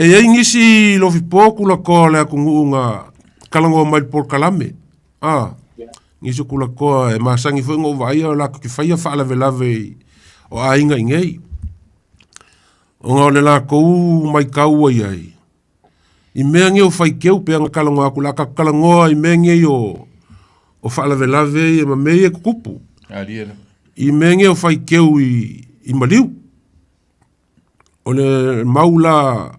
E ai ngisi lofi pōku la koa lea kungu ngā kalangoa mai por kalame. Ngisi kula koa e masangi fwinga o vai o lako ki whaia whaalave lave o ainga ingei. O ngā ole la kou mai kaua iai. I mea nge o whai keu pea ngā kalangoa aku la kalangoa i mea nge o whaalave lave e ma mei e kukupu. I mea nge o whai keu i maliu. O le maula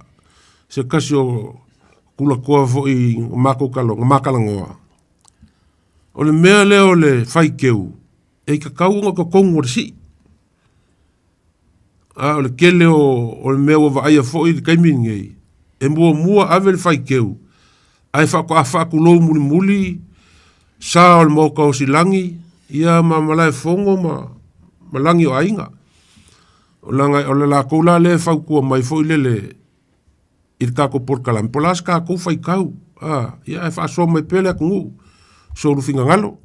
se kasi o kula koa fo i mako kalangoa. O le mea leo le whai keu e ka kaunga ka kongo si. O le kele o le mea wa aia fo i kaimi ngei. E mua ave le whai keu. Ai whako a whako lou muli sa o le moka o si langi. Ia ma malai fongo ma langi o ainga. O le la koula le whaukua mai fo i lele i le kako por kalame. Po las kako whai kau. Ia e whaasoa mai pele a kungu. So rufinga ngalo.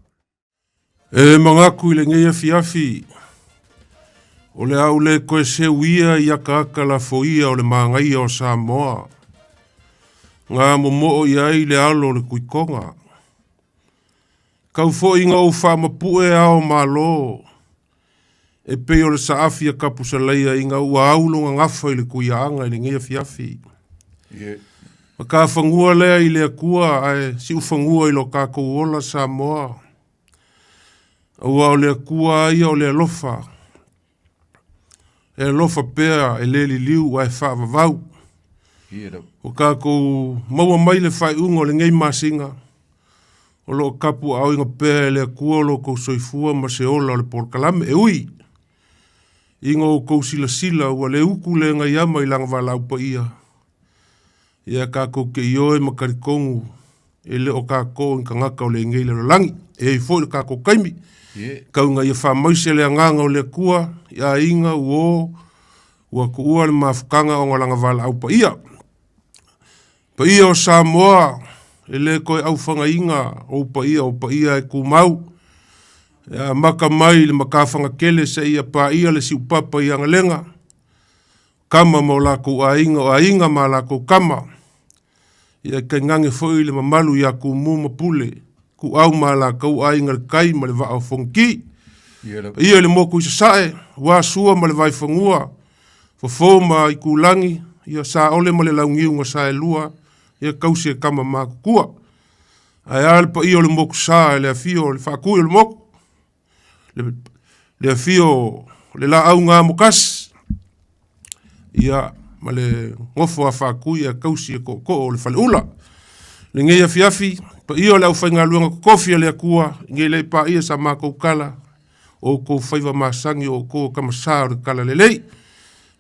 E mangaku i le ngeia fiafi. O le au le koe se uia i aka la foia o le maangai o Samoa. Ngā momo i ai le alo le kuikonga. Kau fo inga o whamapue ao malo. E pe o le saafi a kapusa leia inga ua aulunga ngafa i le kuianga i le ngeia fiafi. Ma ka whangua lea i le akua ai si ufangua i lo kako ola Samoa. Ua o le akua ia o le alofa. E alofa pea e le li liu ai whaavavau. O kako maua mai le whai unga o le ngei masinga. O lo kapu au inga pea e le akua lo kou soifua ma se ola o le porkalame. E ui. Inga o kou sila ua le uku le ngai ama i langa walau pa ia. Ia kako ke ioe makarikongu e le o kako inka ngaka o le ngei le langi. E i fo le kako kaimi. Kaunga ia whamaise le anganga o le kua. Ia inga uo. Ua kuua le mafukanga o ngalanga walau pa ia. Pa ia o Samoa. E le koe au whanga inga o pa ia e kumau. Ia maka mai le makawhanga kele se ia pa ia le si upapa i angalenga. Kama mo lako o ainga ma lako kama. Ia kai ngange foi le mamalu ia ku muma pule. Ku au ma lako ainga le kai ma le vaa fonki. Ia le moku isa sae. Wa sua ma le vai fangua. Fofo ma i kulangi. Ia sa ole ma le laungiu nga sae lua. Ia kausi e kama ma kukua. Ai alpa ia le moku sae le afio le whakui le moku. Le afio le la au ngā mokas. Ia ma le ngofo a whakui a kausi e ko o le whale ula. Le ngei a fiafi. Pa ia le au whainga luanga kofi le akua. Ngei le pa ia sa mako kala. O ko whaiva masangi o ko kamasā o le kala le lei.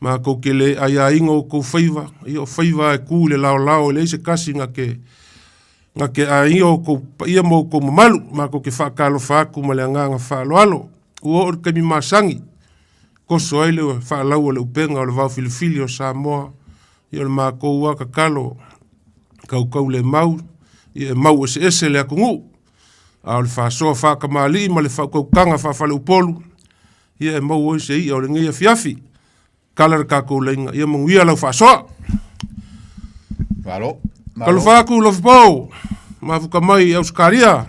Ma ko ke le aia inga o ko whaiva. Ia o whaiva e ku le lao le se kasi nga ke a ia o ko ia mo ko mamalu. Ma ko ke whakalo whaku ma le anganga whaaloalo. Ua o le kami masangi. Koso ai le whaalau o le upenga o le vau filifili o Samoa. Ia le mako ua kakalo. Kau le mau. Ia mau ese le akungu. A o le whaasoa whakamali ma le whakaukanga whawhale upolu. Ia mau ese ia o le ngeia fiafi. Kala kako lenga. Ia manguia lau whaasoa. Malo. Kalu whaku lofi pau. Mafuka mai au skaria.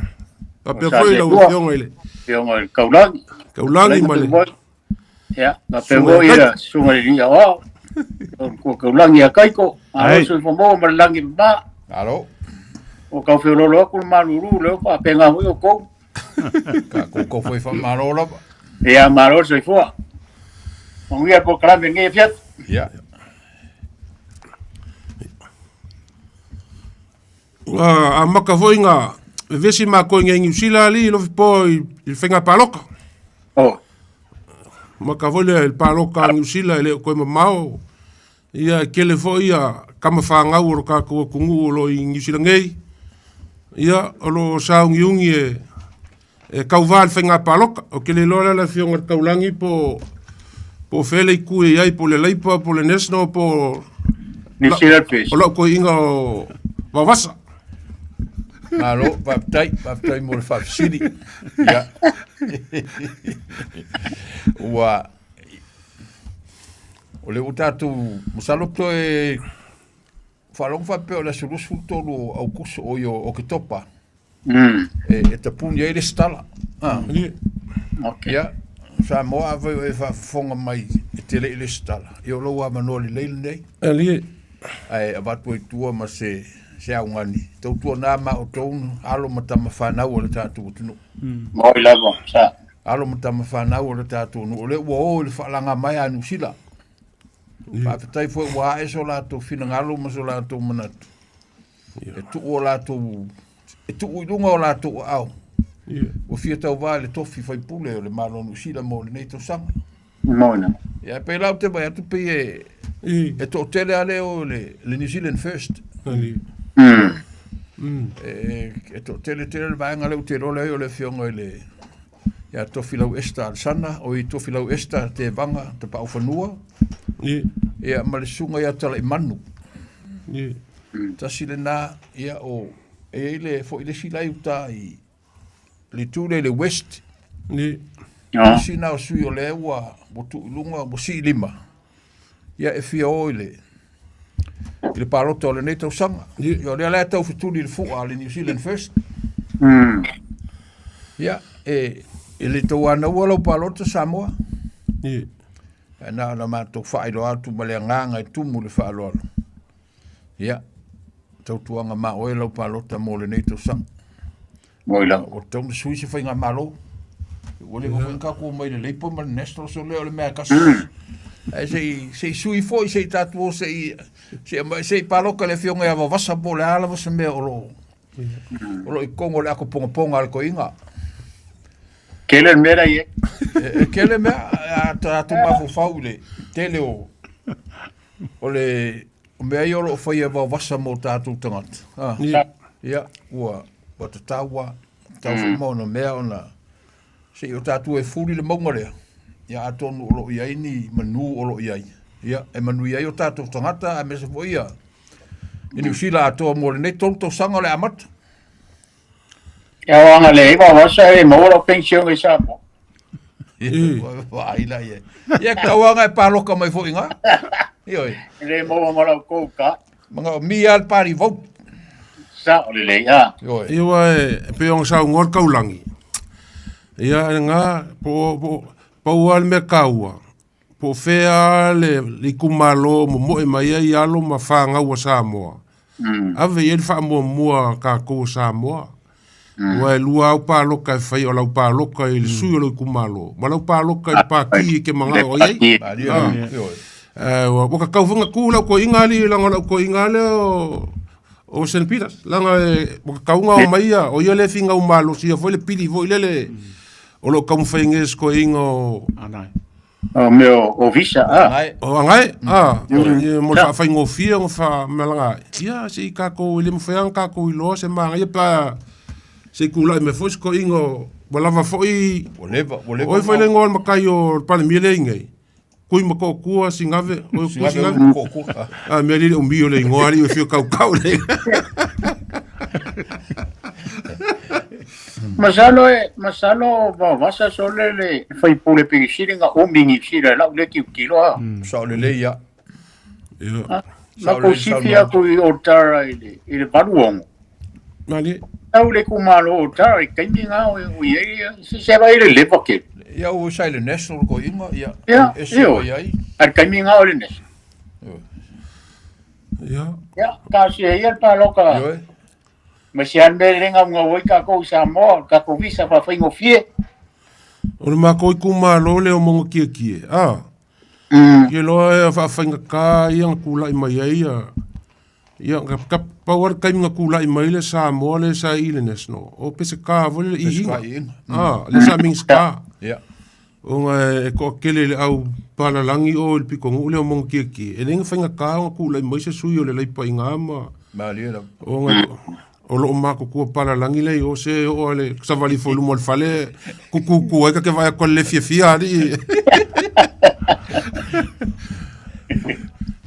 Papea koe lau fionga ile. Fionga ile kaulangi. Kaulangi male. Ya, papea koe ile sunga ile nia wao. Kaulangi a kaiko. Alo sui fomo ma langi mba. Malo. O kau whiololo aku maruru leo pa penga hui o kou. Ka koko foi fa marolo. Ia marolo sui fua. Manguia po kalame nge fiat. Ia. A maka foi nga vesi ma ko nge New ali lo po il fenga paloka. Oh. Maka foi le paloka New Zealand le ko mau. Ia kele foi ia kama whanga uro ka ko kungu lo i New Zealand ngai. Ia lo saungi ungi e kauval fenga paloka o kele lola la fionga kaulangi po fele i kue iai po le leipa po le nesno po New Zealand fish. O lo ko inga o wawasa. Malo, paptai mo le whafsiri. Ia. Ua o le utatu musaloto whalong whapeo la sulusu tolu au kuso o ke topa. E ta puni e le stala. Ok. Ia, sa moa avai o e whafonga mai e te le stala. Io lo wa manoli leile nei. Ali. Ai abatu e tua ma se aungani. Tau tua nā ma o tonu, alo matama whanau o le tātou tunu. Moi lava, sa. Alo matama whanau o le tātou nu. O le ua o le whalanga mai anu sila. Whaapetai fwoi wa e so lātou whina ngalo ma so lātou manatu. E tu o lātou, e tu uilunga o lātou au. O fia tau wā le tofi whai pule o le malonu sila mo le nei tau sanga. Moi na. Ia pe lau te vai atu pe e to tele ale o le New Zealand First. Ali. E to tele le vaenga leu te role o le fionga le ia tofi lau esta al sana o I tofi lau esta te vanga te pau whanua. Ia ma le sunga ia tala I manu. Tasi le nā ia o e le fo I le silai uta I le tūle le West. Si nā o sui o le ua mo tu ilunga mo si lima. Ia e fia o I le parota o le nei tau sanga. Ia lea lea tau fituli le fua le New Zealand First. Ia e le tau ana ua lau parota Samoa. Na mātou whaelo atu ma le nganga I tumu le whaaloalo. Ia tau tuanga ma oe lau parota mo le nei tau sanga. Moi lava. O tau na sui se whainga malo. O le whainga ko mai le leipo ma le National so leo le mea kasu. Se sui foi se tatu o se paloka le fionga ia wawasa po le ala wasa mea o lo I kongo le ako ponga al ko inga. Kele mera ye. Kele mea atu mafu fau le tele o le mea I olo whai e wawasa mo tatu tangata. Ia ua wata tawa tau whamona mea ona se o tatu e furi le maunga lea. Ia atonu o lo iai ni manu o lo iai. Ia e manu iai o tātou tangata a mesa po ia. I New Zealand atoa mo le nei tolu tau sanga le amata. Ia wanga le iwa wasa e maura pension I sa mo. Waila ia. Ia kawanga e paloka mai fo inga. Ioi. Le maura malau kouka. Mga mi al pari vau. Sa o le ia. Ioi. Iwa e peong sau ngor kaulangi. Ia ngā po al me kaua. Po fea le kumalo mo moe mai ai alo ma whanga ua Samoa. Ave i wha mua ka kou Samoa. Ua e lua au pāloka e whai o lau pāloka I le sui o lau kumalo. Ma lau pāloka I pāki ke mga o iei. Waka kauwhanga ku lau ko ingali langa lau ko ingali o St. Peters. Langa waka kaunga o maia o ia le finga o malo si a foi le pili foi lele o lo kamwhainges ko ingo Anai. O meu o visa o angai mo fa faingo fia ngo fa malanga ia se ka ko le mo fa ka ko lo se manga ia pa se kula me foi ko ingo wala va foi o foi le ngol makai o pa mi le ngai kui ma ko kua singave o ku singave me le o mio le ngori o fio kau le Masalo wasa sole le fai pule pingishiringa o mingi shira la le kilo ha. Sa le ia. Ma ko sifia ko I otara ile baluongo. Mali. Au le kumalo otara I kainga o ia se vai le lepoke. Ia o sai le National ko inga ia. Ia. Ar kainga o le nes. Ia. Ia ka se ia pa loka. Ia. Masian berenga nga woi ka ko Samoa ka ko visa fa faingo fie. O le mako I kumalo le o mongo kia. Ke loa e whaafenga ka ia kula I mai ia. Ia ka power kai nga kula I mai le Samoa le sa I le National. O pese ka vole le ihinga. Le sa mings ka. Ia. O nga e ko kele le au palalangi o le pikongu le o mongo kia. E nenga whainga ka nga kula I mai se sui o le leipa I ngama. Malia. O nga o lo mako kua palalangi le o se o le savali folu mo le fale kuku e ka ke vai ko le fia ali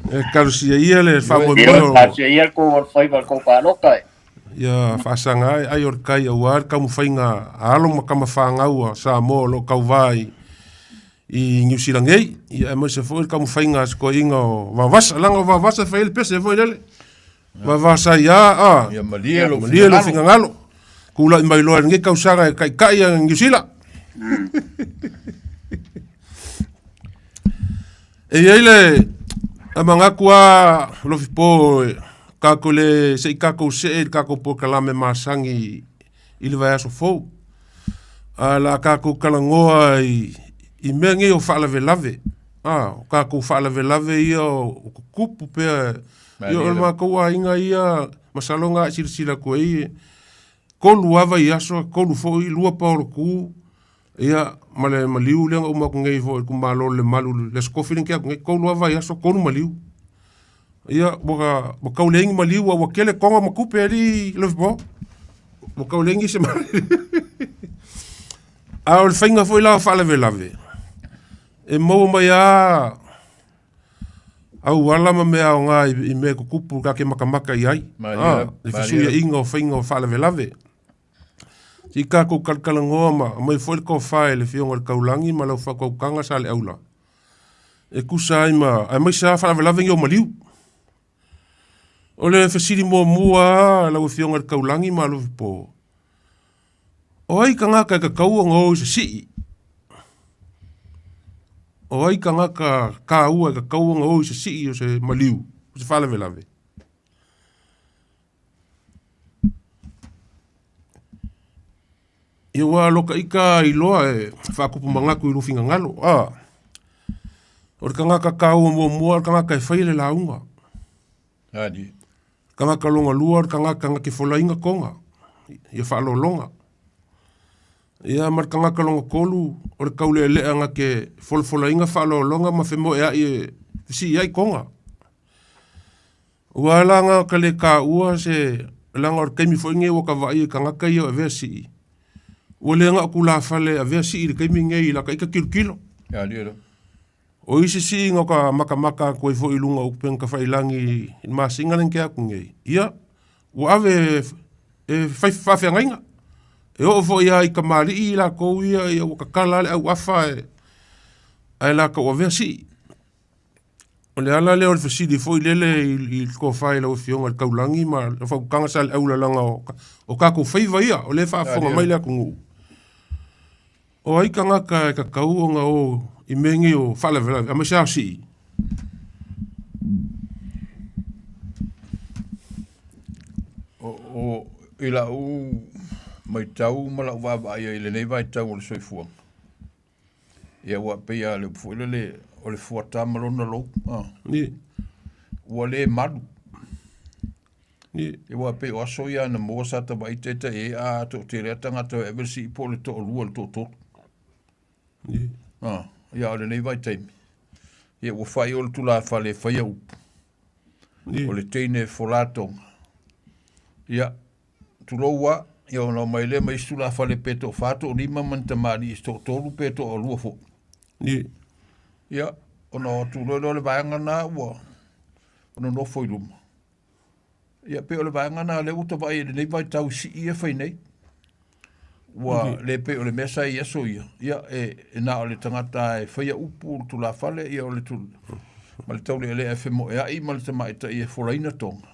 e karusia ia le fa mo mo ia ko fai va ko paloka ia fa sanga ai or kai o ar ka mo fainga alo ma ka ma fanga ua sa mo lo ka vai I New Zealand ia mo se foi ka mo fainga ko ingo va vasa langa va vasa fa ele pese foi ele Ma vasa ia Ia malia lo finga ngalo. Kula mai loa nge kausanga kai ngisila. E ele amanga kua lo fipo kako le se kako se kako po kalame masangi ile vai aso fo. Ala kako kalangoa I mengi o fala lave. Kako fala lave ia o kupu pe ia o ma ko inga ia masalonga sila ko i kolu ava ia so kolu fo I lua paulo ku ia male maliu le o ma ko ngai fo ku malo le malu le skofilin ke ngai kolu ava ia so kolu maliu ia boka lengi maliu wa kele konga makupe ali le bo boka lengi se mali al finga fo la fala lave e mo mai au wala ma mea o ngā I me kukupu ka ke makamaka I ai. E fisuia inga o whainga o whale lave. Si ka kou kalkalangoa ma, mai fwele kou whae le whionga le kaulangi ma lau whakau kanga sa le aula. E kusa ai ma, ai mai sa whale lave ngi o maliu. O le whasiri mua lau whionga le kaulangi ma lau vipo. O ai ka ngaka ka kaua ngau se sii. O ai ka ngaka ka ua ka kauanga o se sii o se maliu, o se whalawe lawe. Ia wā loka ika I loa e whakupu mangaku I rufinga ngalo. O re ka ngaka ka ua mua, o ka ngaka e whaile la unga. Ka ngaka longa lua, o ka ngaka ngake wholainga konga. Ia whaalo longa. Ia mar ka ngaka longa kolu, o re kaule lea ngake whola inga whaalo longa ma whemo ea I si ai konga. Ua langa ka le ka ua se langa o keimi fo inge o ka vai ka ngaka I o vesi. Ua le nga ku la whale a vesi I keimi ngei la ka ika kilo. O isi si inga ka maka koe fo ilunga upeng ka whailangi I masinga lenge aku ngei. Ia, ua ave whawhia ngainga. E o fo ia I ka mali I la kou ia I o ka kala le au afa ai la ka o vesi. O le ala le o le fasidi fo I lele I ko whae la o fionga le kaulangi ma le whau kanga sa le au la langa o ka kou whaiva ia o le whaafonga mai le aku ngu. O ai ka ngaka ka kauonga o I mengi o whalawela a masao si. O ila u mai tau mala wa ia ile nei vai tau le soifua. Ia wa pe ia le fuile le o le fuata malona lo. Ni. Wa le madu. Ni. Ia wa pe o so ia na mo sa ta vai te e a to te re tanga to e versi po le to lu le to. Ni. Ia le nei vai te. Ia wa fai o le tula fa le fai au. Ni. O le teine folato. Ia tuloa ia no mai le mai stula fa le peto fato lima manta mali sto tolu peto o lua fo. Ni. Ia ono tulo le vanga na wa. Ono no foi luma. Ia pe o le vanga na le uta vai le vai tau si ia fai nei. Wa le pe o le mesa ia so ia. Ia e na o le tangata e fai upu tu la fale ia o le tu. Ma le tau le FMO ia I ma le tamai ta ia foraina tonga.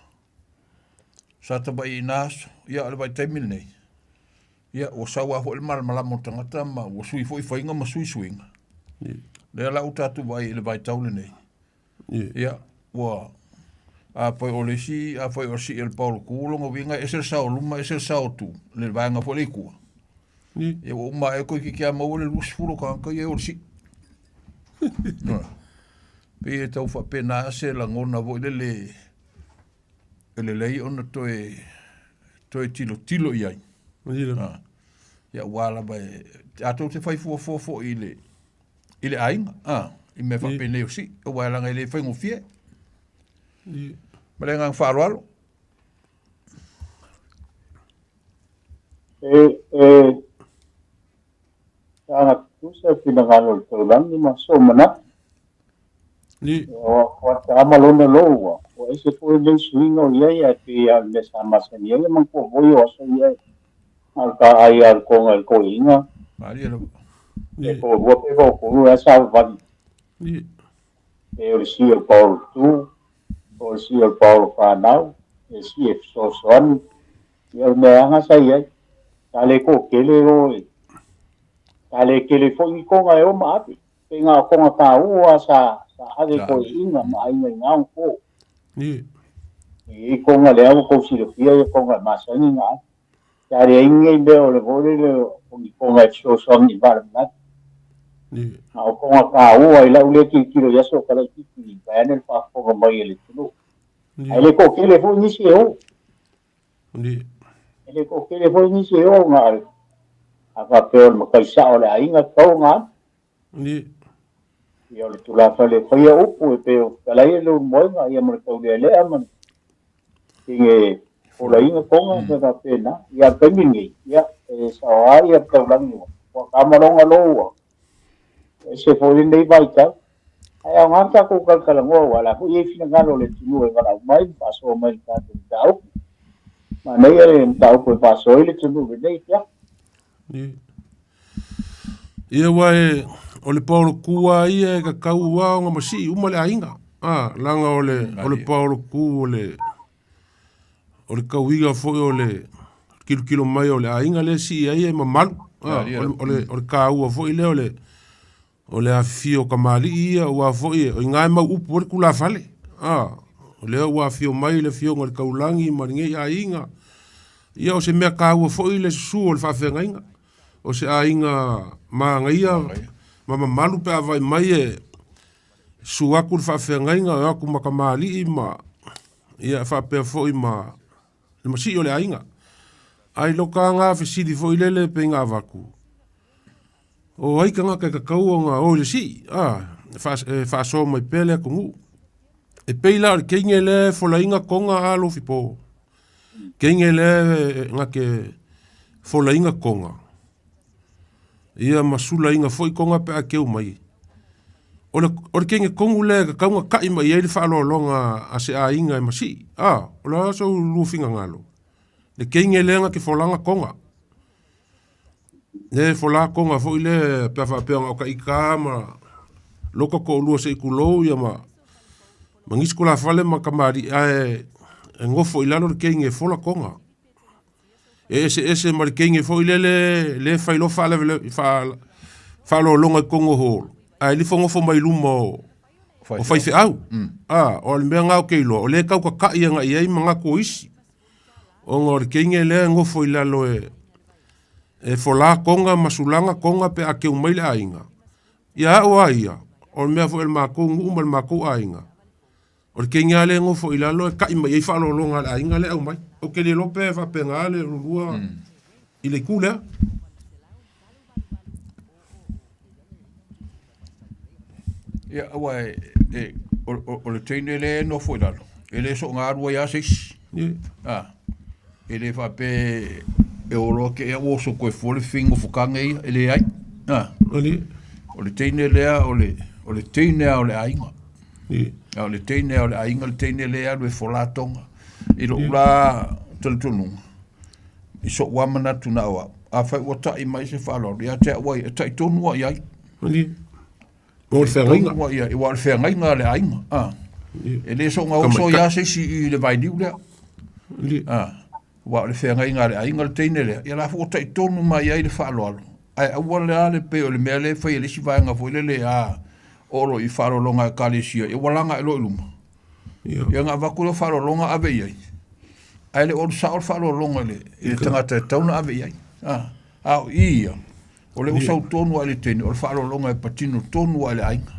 Sa ta bai nas ia le vai taimil nei. Ia o sawa ho le mala mo tangata ma o sui foi fainga ma sui suinga. Le la uta tu vai le vai taule nei. Ia wa a poi o le si a poi o si el Paulo kulo ngo vinga esel sao luma esel sao tu le vai nga fo le ku. Ia o ma e ko ki kia mo le lus fulo ka ka ia o si. Pe tau fa pena se la ngona vo le ele lei ona toe tilo iai. Ia wala bai ato te fai fo ile ainga. I me fa pene o si o wala ngai le fai ngofie. Male ngang wharoalo. Ana kusa pinangalo taulangi maso mana. Ni. O ta malona loa. O ese po le swing o ia te a le sama sen ia man ko voi o so ia. Alka ai al ko al ko inga. Maria lo. E po vo pe vo ko esa van. Ni. E o si o Paulo tu. O si o Paulo fa now. si so son ya me anga sai ai tale ko kele oi tale kele fo i ko ngai o mati pe nga ko nga ka ua sa ave ko inga mai ngai ko ni i ko nga le ko si le fia ko nga masani nga tare inge be o le vole le ko nga so son ni bar na ni ko nga ka ua i la ule ki kilo ya so kala ki ki banel pa ko mai le tuno ele ko kele fo ni si o ni ele ko kele fo ni si o nga aka peor mo kai sa ole ainga ko nga ni ia le tula fale fai upu e peo kala ia le moinga ia mo tau le le aman kinge ola inga konga me ka pena ia pemingi ia e sa ia tau langi wa kamaronga loa e se foi nei vai ka ai a ngata ko kala ngo wala ko ia fina ngalo le tinu e ngala mai paso mai ka tau ma nei e tau ko paso ile tinu ve nei ya ni ia wai o le Paulo kua ia e ka kau wao nga masi uma le ainga. Langa o le Paulo ku o le kau iga foi o le kilo mai o le ainga le si ia e mamalu. O le kau foi le o le afio kamali ia ua foi o ngai mau upu o le kula fale. O le ua afio mai le fio ngol kaulangi maringe ainga. Ia o se mea kau foi le su o le fafenga inga. O se ainga maangaia mama malu pe avai mai e suaku whawhengainga e aku makamali i ma ia whapea fo i ma le masi o le ainga ai loka ngā whisiri fo i lele pe ngā waku o haika ngā kai kakau o ngā o le si whaso mai pele a kungu e peila o le keinge le folainga konga alo fipo keinge le ngā ke folainga konga ia masula inga foi konga pe akeu mai. O le kenge kongu le ka kaunga kai mai e le whaalo longa a se a inga e masi. O la so lufinga ngalo. Le kenge le nga ke folanga konga. Le fola konga foi le pe whapea ngau ka ika ma loka ko lua se ikulou ia ma mangiskola fale ma kamari e ngofo ilano le kenge fola konga. Ese marikenge foi le failo fa lo longa kongo ho ai li fongo fo mai luma o fai fe au o le mea ngau keilo o le kau ka kai nga i manga ko isi o ngor kenge le ngofo ilalo e fola konga masulanga konga pe ake umai le ainga ia o aia o le mea fo el mako nguma le mako ainga o le kenge ale ngofo ilalo e kai mai fa lo longa le ainga le au mai o ke le lope fa pengale rua ile kula ia wai o le teine le no foi lalo ele so ngā rua ia seis ele fa pe e o roke e o so koe fole fingo fukanga ia ele ai o le teine lea o le teine o le ainga o le teine o le ainga le teine lea le folatonga i lo la tultununga i so wamana tuna wa a fai wata i mai se whalo ia te wai e tai tonu wa iai o le whengainga i wa le whengainga le ainga e le so ngā oso ia se si i le vai niu lea wa le whengainga le ainga le teine lea ia la fu tai tonu mai iai le whalo alo ai aua le ale pe o le mea le whai le si vaenga fo le oro i whalo longa e kalesia i walanga e lo iluma ia ngā wakuro whalo longa ave iai ai le o sa o whalo longa le i le tangata e tauna ave iai au ia o le usau tonu ale tene o le whalo longa e patino tonu ale ainga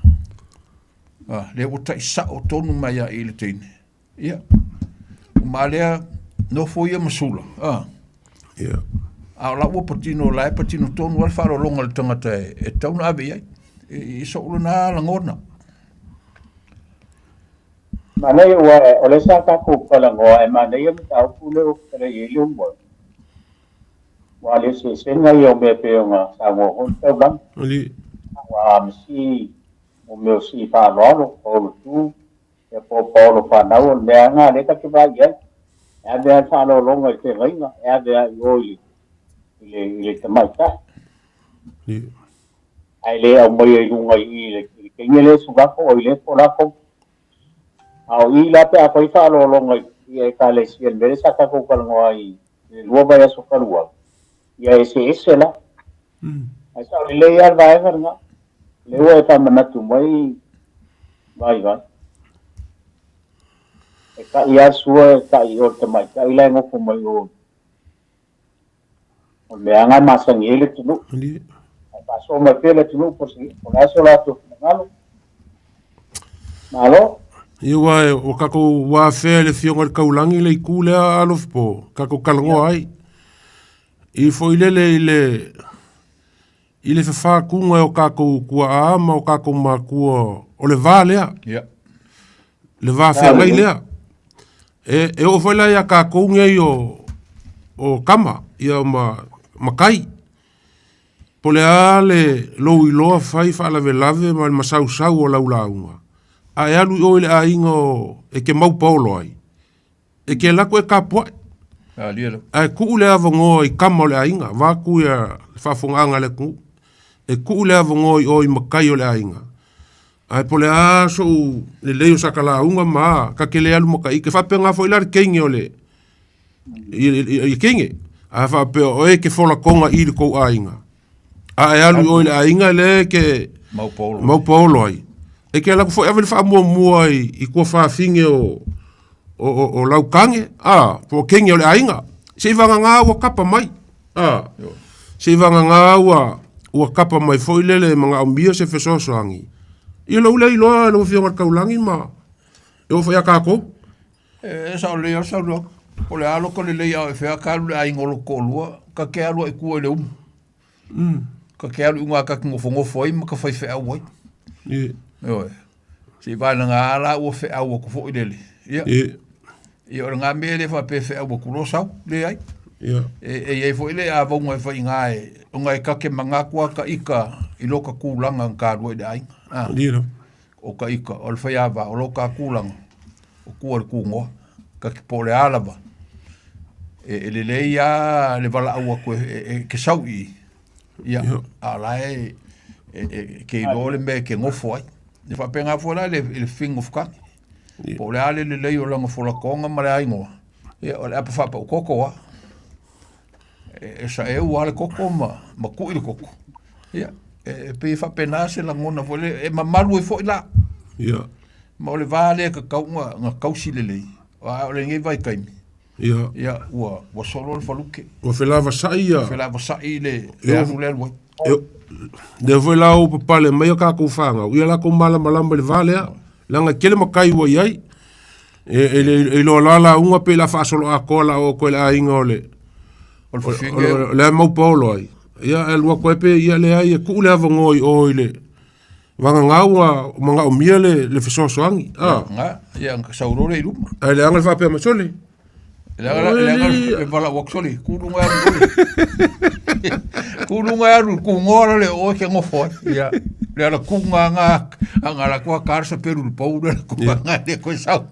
le o tai sa o tonu mai a i le tene ia o malea no fo ia masula ia a la o patino la e patino tonu ale whalo longa le tangata e tauna ave iai i so ulo na langona Manei o le sa ka ko pala ngoa e manei am tau pule o kare i lumbo. Wa le se senga i o me pe nga sa ngo hon tau bang. Wa msi o me si fa lo o tu e po lo fa na o le nga le ka ke ba ye. E de fa lo longa te ringa e de yo le te mai ka. Ai le o mo i lunga i le ke ngele su ba ko i le po la ko au i la pe a fai fa lo longa ia ka le sia le sa ka ko kalongo ai le lua vai aso kalua ia ese la ai sa le ia vai nga le wa ta manatu mai vai e ka ia sua ka i o te mai ka ila ngo ko mai o le anga masangi ele tunu pa so mai pele tunu por si por eso la tu malo Iwa o kako wa fe le fionga le kaulangi le ikule a alof po kako kalango ai I fo ile fe fa kunga o kako kua ama o kako ma kua o le valea le va fe ngai lea e o foi la ya kako ngai o kama ia makai po le ale lo iloa fai fa la velave ma masau sau o laulaunga a e alu o le a ingo e ke mau paulo ai. E ke lako e ka poa. A e kuu le avongo i kama o le a inga. Wa ku ia whafunganga le kuu. E kuu le avongo i o i makai o le a inga. A e po le a so le leo sakala unga maa. Ka ke le alu makai. Ke whapenga fo ilari kenge o le. I kenge. A whapea o e ke fola konga i le kou a inga. A e alu o le a inga le ke mau paulo ai. E ke lako foi avele fa mua I kua whaafinge o laukange. Po kenge o le ainga. Se vanga ngā ua kapa mai. Se vanga ngā ua kapa mai foi lele mga umbia se fesoso angi. I lau lei loa lo fionga kaulangi ma. E o whai a kako? E sao leo, sao leo. O le alo ko le lei au e whea kalu le ainga o lo kolua. Ka ke alo e kua le Ka ke alo unga ka ngofo ai ma ka whai whea uai. Oi. Si vai nga ala o fe au ko fo ile. E o nga mele fa pe fe au ko lo sau le ai. E fo ile a vonga fa inga e ka ke manga kwa ka ika I loka kulanga ka ro de ai. O ka ika o le fa ya va o loka kulanga. O ku ku ngo ka ke pole ala ba. E le ya le vala au ko ke sau I. Ya ala ke lo le me ke ngofo ai. Le fa penga fola le fing of ka. Po le ale le o longa fola konga ma le aingo. E o le apa fa pa koko wa. E sa e wa le koko ma ku I koko. Ya. E pe fa pena se la ngona vole e ma malu e fo la. Ya. Ma le vale ka kaunga nga kausi le le. Wa le ngai vai kai. Ya. Ya wa solo le faluke. O felava sai ya. Felava sai le anu le wa. De foi lá o papale mai ka ko fanga. Ia la ko mala malamba le vale. Langa kele makai wo yai. E lo la unga pe la fa solo a cola o ko la inga ole. Le mau polo ai. Ia el wa ko pe ia le ai ku le avongo o ile. Vanga ngawa manga o mia le fesoso angi. Nga ia ka sauro le luma. Ale anga fa pe masole. Le vala waksoli kulunga kulunga aru kungora le o ke ngofo ya le ala kunga nga la kwa karsa peru pau le kunga de ko sa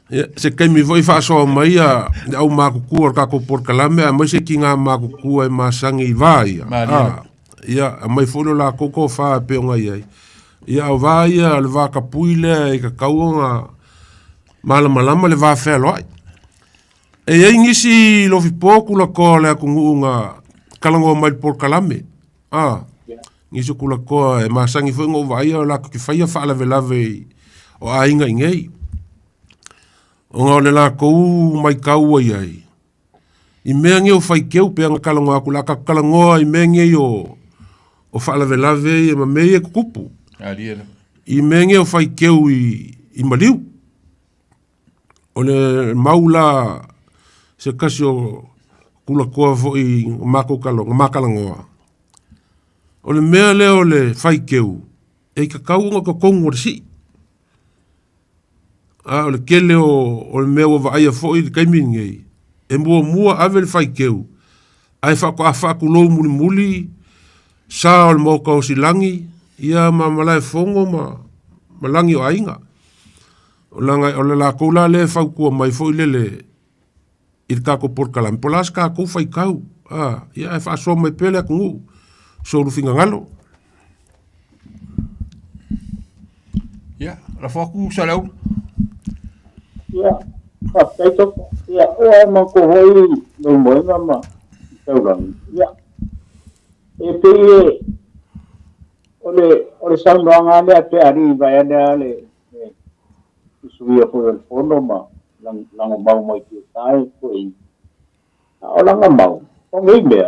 ya se ke mi voi fa so mai au ma ku ka ko por kalame mai se kinga ma ku e ma sangi vai ya mai folo la koko fa pe nga ia ya vai le va ka puile ka kaunga malama le va fe lo e ia ingisi lo fi poku la ko le kunga kalango mai por kalame ngisi kula ko e masangi foi ngo vai la ki fai fa la velave o ainga ingei o ngole la ko mai kau ai I mea nge o fai keu pe anga kalango aku la ka kalango I mea nge o fa la velave e ma mea kupu I mea nge o fai keu I maliu o le maula se kasi o kula koa fo I mako makalangoa. O le mea leo le fai keu, e ka kaunga ka kongo si. O le kele o le mea wa vaia fo I kaimingei. E mua ave le fai keu. Ai whako a whako lo muli, sa o le moka o si langi, ia ma malai fongo ma langi o ainga. O le la koula le whaukua mai fo I lele, I kako por kalam polas ka ko fai kau ia fa so mai pele ku so lu finga ngalo ya la fa ku salau ya Cái chốc ya o mà cô hoi no mới mà tao rằng ya e pe ole sang doang ale pe ari vai ale suya ko fono ma lang mau mai ki tai ko i lang mau ko ngi me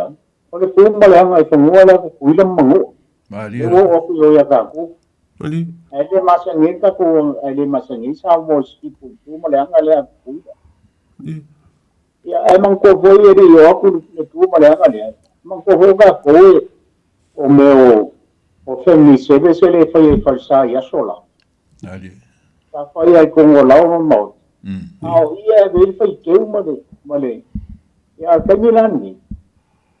ole pu ma lang ai fo la ko i lam mangu ma li o ko yo ya ka ku Ali. ele masangi ka ko ele masangi sa mo ski pu ma lang ale ku ya emang ko foi eri yo aku tu malah kan ya emang ko hoga ko o meu o family sebe se le fai falsa ya sola ali ta fai ai con o lao mo au ia ver fai que male ya kamilan ni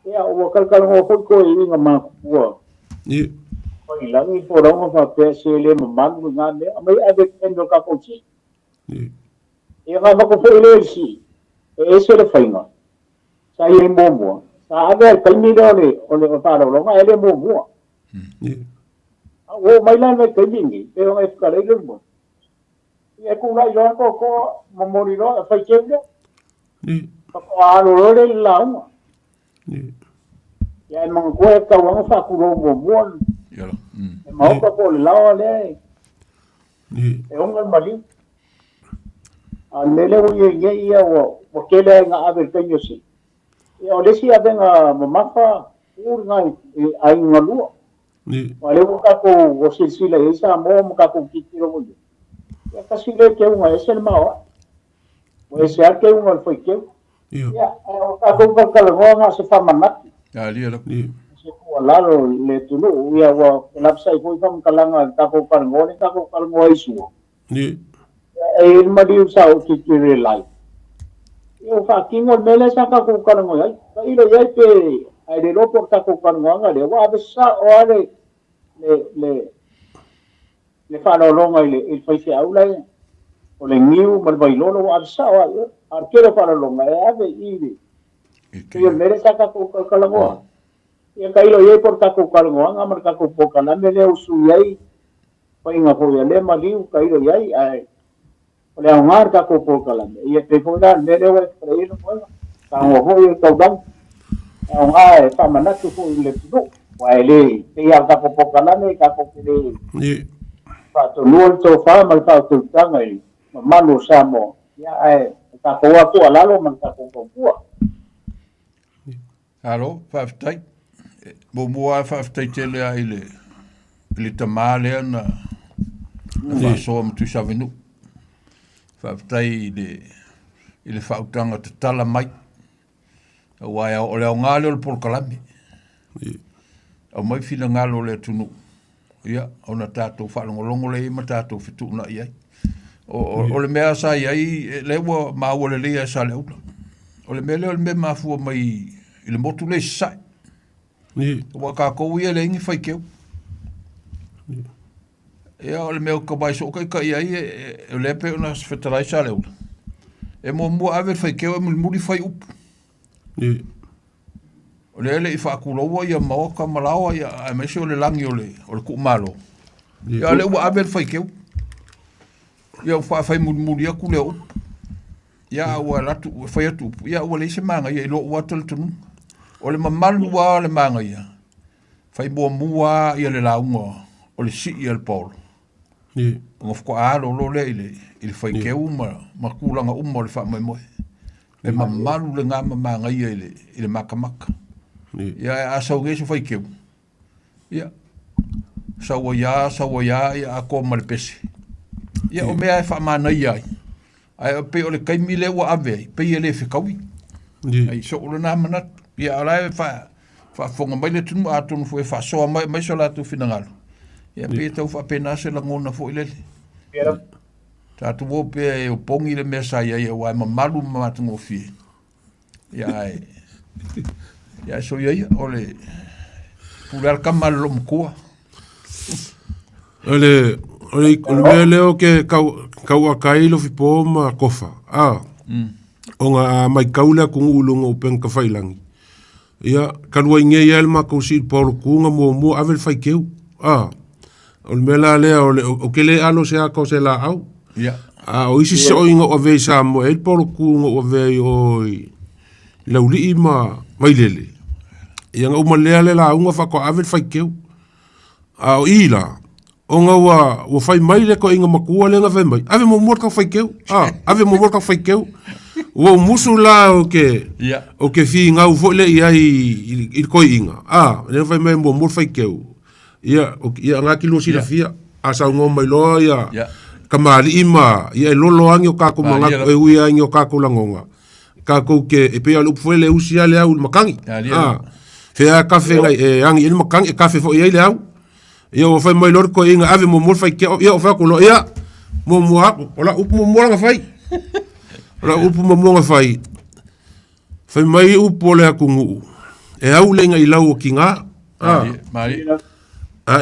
ya o kal o ko i ngama ko Ni. fai lang i porong fa pe se le man ngane mai ave endo ka ko chi Ni. ya ga ko foi le si eso le fainga sa ye mo sa ave kalmiro le fa lo nga ele mo Ni. o mai la me kalmingi pero ngai ka le mo ye ku la yo ko mo ro fa chenge Ni. ko alo le la Ni. ya mo ko ka wa fa ku ro mo ya mo ko la le Ni. e on mali Nele uye ia o kele nga ave kanyo si. Ia o lesi ave nga mamafa nga ai nga lua. Ni. Wale ka ko o silsila isa mo ka ko kitiro mo. Ia kasi le ke nga esel mao. O ese ake nga foi ke. Iyo. Ia o ka ko ka nga se famanat. ali ala Ni. Se ko lalo le tulu ia wa lapsai ko kam kalanga ka ko ngone ka ko ngoi su. Ni. E madiu sa o kikire lai. Eu fa kingo mele sa ka ko karango ai. Ka ilo yai pe ai de lo por ta ko karango nga de wa sa o ale le fa lo longa il fa se aula o le niu mal vai lo wa sa o arquero para longa e ave i Yo mele sa ka ko karango. Ya ka ilo yai por ta ko karango nga mar ka ko pokana mele usu yai. Pa inga ko ya le maliu ka ilo yai ai ole a ngar ka ko po kala e te ko da ne le wa tre no ko ka ho ho e to dan a nga e ta mana ku ko le tu wa ele te ya ka po kala ne ka ko le Ni. pa to no to fa ma ta tu ta ngai ma no sa mo ya ai ka ko wa ko ala lo man ka ko ko alo fa tai mo fa tai tele ai le tamale na fa so tu savenu whaftai i le whautanga te tala mai. Wai o leo ngāle o le polkalami. Au mai whina ngāle o le tunu. Ia, o na tātou whalongolongo le ima tātou whitu na iai. O le mea sa iai, lewa māua le lea sa le ula. O le mea leo le mea mafua mai i le motu le sai. Wa ka kou ia le ingi whaikeu. Ia o le mea ka bai so kai iai e le pe ona whetarai sa le ula. E mo mua awe whaikeu e muri whai upu. O le ele i whaakuloua ia maua ka malawa ia a mese o le langi o le kuumalo. Ia le ua awe whaikeu. Ia whai muri aku le upu. Ia ua latu whai atu upu. Ia ua leise manga ia ilo ua talitunu. O le mamalu wa le manga ia. Whai mua ia le launga o le si ia le polo. Ngof ko alo lo le ile fai ke ma kulanga le fa mai mo e mamalu le ngama manga ia ile makamaka ia asa o geso fai ke ia sawa ia ko mal pesi ia o mea fa mana ia ai pe o le kaimile wa ave pe ele fi kawi ai so o na mana ia ala fa fonga mai le tunu atunu foi fa so mai so la tu finangalo ia pe tau fa pena se la ngona fo ile ta tu wo pe o pongi le mesa ia wa mamalu matungo fi ia so ia ole pular kamal lo mkua ole leo ke kau akai lo fi poma kofa o nga mai kaula ku ulunga o pen ka failangi ia kalua inge ia ma ko si por ku nga mo avel fai keu o mela le o kele alo se ako se la au o isi se o inga o vei sa mo e polo kunga o vei o lauli i mai lele. Ia nga umalea le la unga whako awe whai keu. O ila, o nga ua whai mai le ko inga makua le nga whai mai. Awe mo morka whai keu. Awe mo morka whai keu. Ua musu la o ke fi ngau fo le ia i koi inga. Le whai mai mo mor whai keu. Ia ngā kilo sila fia. Asa unga mai loa ia. Kamari ima, ia lolo angi o kako mangako e ui angi o kako langonga. Kako ke e pea lupu fwele usia le au makangi. Fea kafe ngai angi ili makangi e kafe fo ia le au. Ia o fai mai lorko inga ave mo mor fai keo. Ia o fai kulo ia. Mo haku. Ola upu mo moranga fai. Ola upu mo moranga fai. Fai mai upu ole haku nguu. E au le inga ilau o kinga. Mari.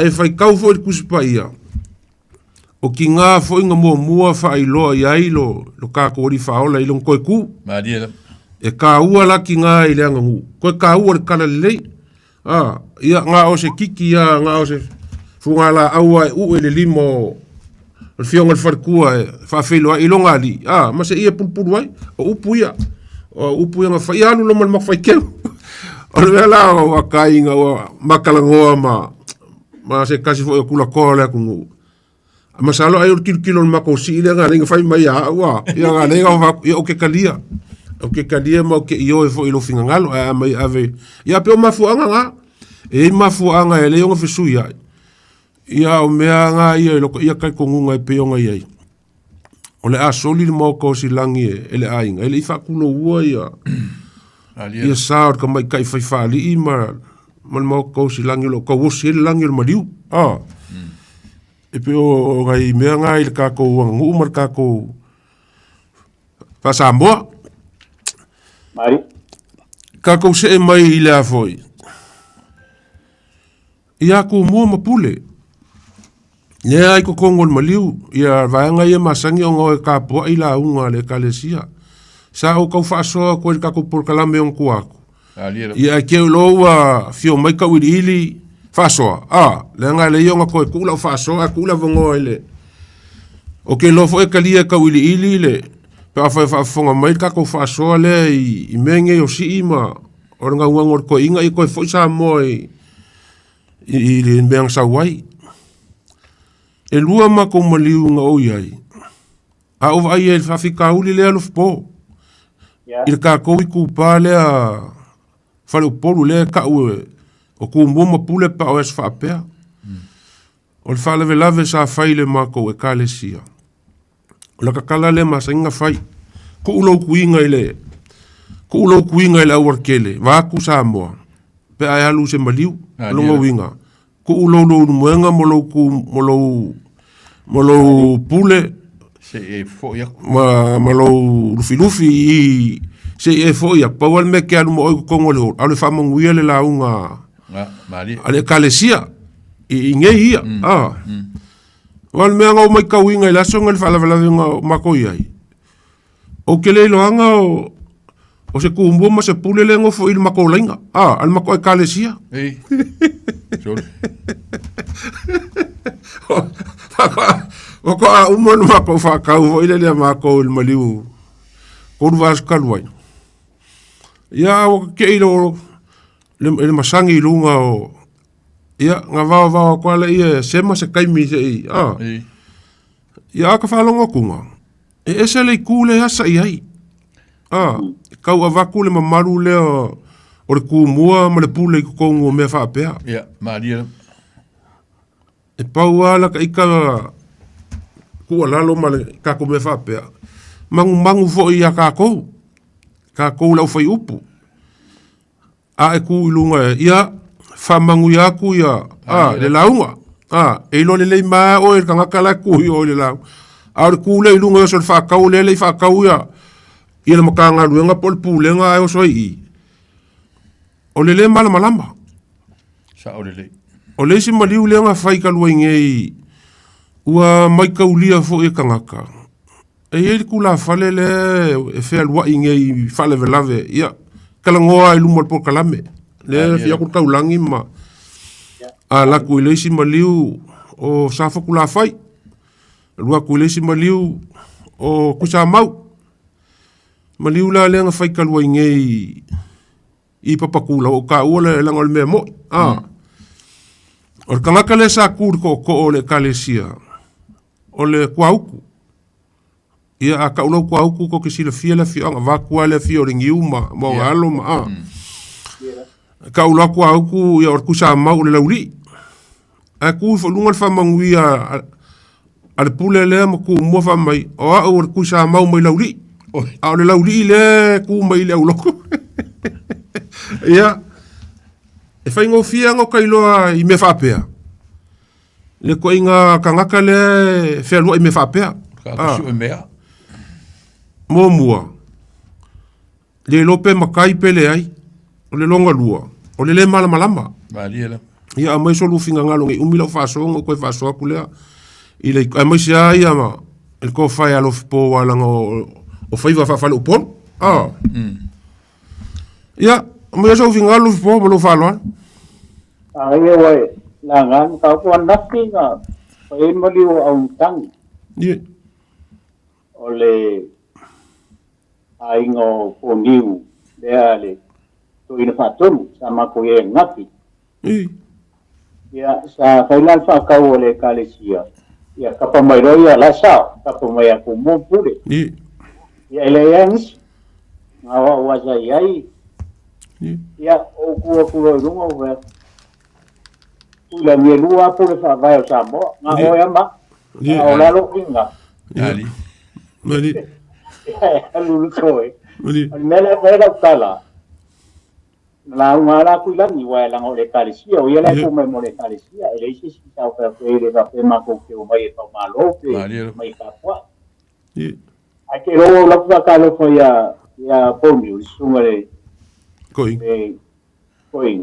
E fai kau fo i kusipa ia. O ki ngā fo inga mua whai loa i ailo lo kako ori whaola i long koe ku. E ka ua la ki ngā i leanga ngu. Koe ka ua le kala lei. Ia ngā o se kiki ia ngā o se funga la aua e ue le limo o fionga le wharkua e whawhelo i longa li. Ma se ia pulpulu ai. O upu ia. O upu ia ngā whai alu lo man makwhai keu. O le la o a inga o makalangoa ma se kasi fo i kula koa le aku ngu. Masalo ai o kilo mako si ile nga ringa fai mai wa ia nga ringa o ke kalia ma o ke io e fo ilo finga ngalo a mai ave ia pe o mafuanga nga e mafuanga ele o fisu ia o mea nga ia kai kongunga e pe o nga ia o le a soli le moko si langi ele ainga ele ifa kulo ua ia saur ka mai kai fai fali ima mal moko si langi lo ka wosi ele langi lo mariu e pe o ngai mea ngai le kako ngu mar kako fa Samoa Mari kako se mai i le afoi ia ku mua mapule ne ai ko kongo maliu ia vaanga ia masangi o ngoi kapo i la unga le kalesia sa o kau fa so ko le kako por kalame on kuako ia ke loa fio mai ka ili fasoa, le nga le yonga koe kula fasoa, kula vongo ele. O ke lofo e kalia ka wili ili le, pe awhai whafonga mai kako fasoa le i menge o si ima, o nga uangor koe inga i koe foi sa moe i le meang sa wai. E lua ma ko maliu nga o iai. A o vai e whawhika uli le alof po. I le kako i kupa le a whale o polu le ka ue. O ku muma pule pa o es whapea. O le whalewe lave sa whaile mako e kalesia. O la kakala le masa inga whai. Ku ulau kuinga ile awar kele. Waku sa moa. Pe ai halu se maliu. Lunga winga. Ku ulau lo muenga molou pule. Se e fo ya. Molou lufi i se e fo ya. Pawal me ke alu mo oiku kongo le hor. Alu whamanguia le launga. Ale kalesia i nge ia wal mea ngau mai kauinga i laso ngal whalawala nga mako iai o ke leilo anga o se kuumbo ma se pule le ngofo il mako lainga al mako e kalesia o ko a umon mako whakau vo ile le mako il maliu kurvas kalwai ia o ke ilo le masangi lunga o ia nga vawa kwa le ia sema se kaimi se ia ka falonga kunga e ese le kule asa iai kau avaku le mamaru le o le kumua ma le pule i kukongu o mea whapea ia maria e pau ala ka ika kua lalo ma le kako mea whapea mangu fo ia kako lau fai upu e ku ilunga ia whamangu yaku ia le launga e lo le lei maa o e kangakala ku o le lau le ku le ilunga so le whakau le whakau ia ia le makanga luenga pol pulenga e o so i o le malama sa o le o le si maliu lenga whai ka luengei ua mai kaulia fo e kangaka e le kula whale le e whea lua ingei whale velave ia kalangoa i lumor por kalame le fia ku taulangi ma la ku le si maliu o safa kula fai lua ku le si maliu o kusa mau. Maliula le nga fai kalua ngei I papakula o ka ua le langa o le mea moi. O le kangaka le sa kūri ko o le kalesia. O le kuauku. Ia a ka ulau kuauku ko kisila fia le fia anga vakua le fia o le ngiu ma o alo ma ka ulau kuauku ia o le kusa mau le lauri. A kūri fo lunga le whamangui a le pule le ma ku mua whamai o a o le kusa mau mai lauri. A o le lauri le ku mai le auloko. Ia. E whai ngō fia ngō kailoa I me whapea. Le ko inga kangaka le whelua I me whapea. Ka su mea. Mō mua. Le lope makai pele ai. O le longa lua. O le malama. Maria. Ia a mai solu finga ngalo ngai umila o whasonga o koe whasoa kulea. I le a mai se ai ama. E ko whai alo fipo walanga o whaiva whawhale upon. Ia. Mai so finga alo fipo malo whaloan. Ia wai. Langan kau puan nasi nga. Pai mali o au tang. Ia. Ole aingo poniu le to ina fatonu sama ko ye ngapi. Ya sa kailan fa ka ole kalesia. Ya kapamai roya la sa kapamai aku mo pure. Ya eleans ngawa waza yai. Ya o ku rungo ve. Ula mielua pure fa vai o samo. Nga oya ma. Ola lo inga. Ali. Mari. Lulu soy. Mari. Mela kala. La ngara ku lang iwa lang ole kalisia o yela ku mai mole kalisia ele si sa o pe ele va pe ma ko ke o mai pa malo pe mai ka kwa. Ai ke ro la pa ka lo foi ya ponio sungare. Koi. Koi.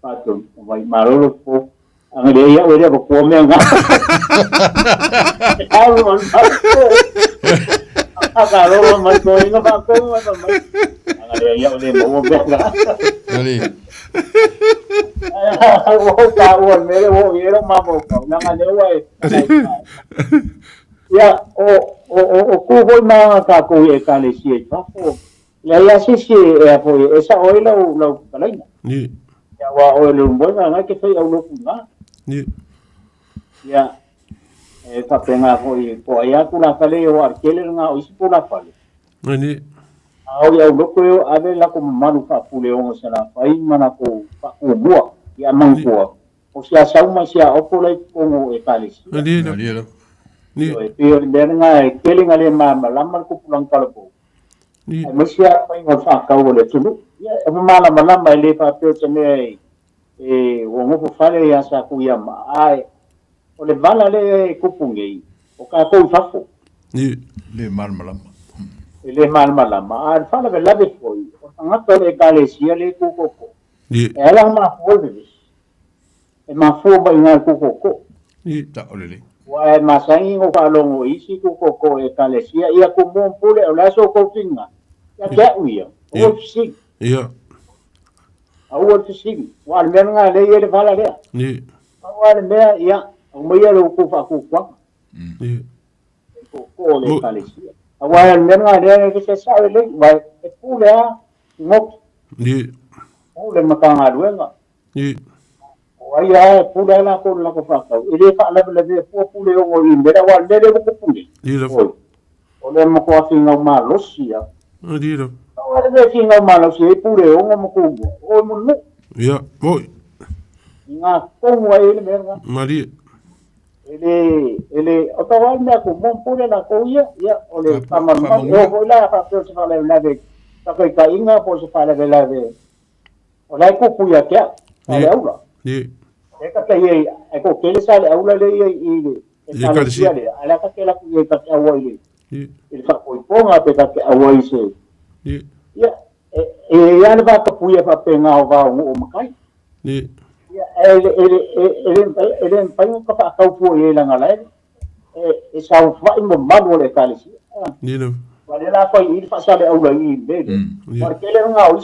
Pato mai malo po. Ang ele ya ore ko me nga. Akalo mai ko inga ba ko mai. Ang ele ya ore mo me nga. Ali. Wo ka won mere wo yero ma mo ka na nga lewa ya o ku ho ma ka ko e ka le si pa ko le ya si e po esa oila lo kalaina ni ya wa o le mbo nga ke fai au lo ku nga ni ya e pa penga po ya ku la kale o arkele nga o si po la fale ni au ya loko yo ave la ko manu fa pule o sana fai mana ko pa o bua ya mangko o sia sauma sia o ko le ko e kalisi ni e pe denga e kelinga le mama lamar ko pulang kalpo ni masia fai ngo fa ka o le tulu ya e mala malama le pa pe tene e o ngo fale ya sa ku ya ma ai o le vala le kupungei o ka ko fafo ni le malama ele malama al fala bella de foi o tanga le kalesia le kukoko ela ma foi e ma fo ba ina kukoko ta olele wa ma sai ngo ka longo isi kukoko e kalesia ia ku mon pule o la so ko tinga ya ka uia o fisi ia au o fisi wa le nga le ele fala le ni wa le me ia o me ia lo ku fa ku kwa ni ko le kalesia awal menga dia ke sa le vai e pula ngok ni pula makanga duenga ni waya pula la ko fa ka ile fa la le po pula o imbera wal le ko pula ni o le mo ko finga ma losia ni ro awal le finga ma losia pula o mo ko o mo no ya moi nga ko mo ile menga Maria ele o tawal me ko mon pula la ko ya ole tamar ma o la fa pe se fa la de ta ko ka inga po se fa la de o la ko puya ke ale aula ni e ka te ye e ko ke le sale aula le ye e ka le sale ala ka ke la ku ye ka te awa ile il fa ko ponga pe ka ke awa ise ya ya le ba ka puya fa pe nga o va o makai ni ele pango ka pa ka pu ye la ngala e sa fa mo mago le kalisi ni no wale la fa il fa sale aula i be porque le nga o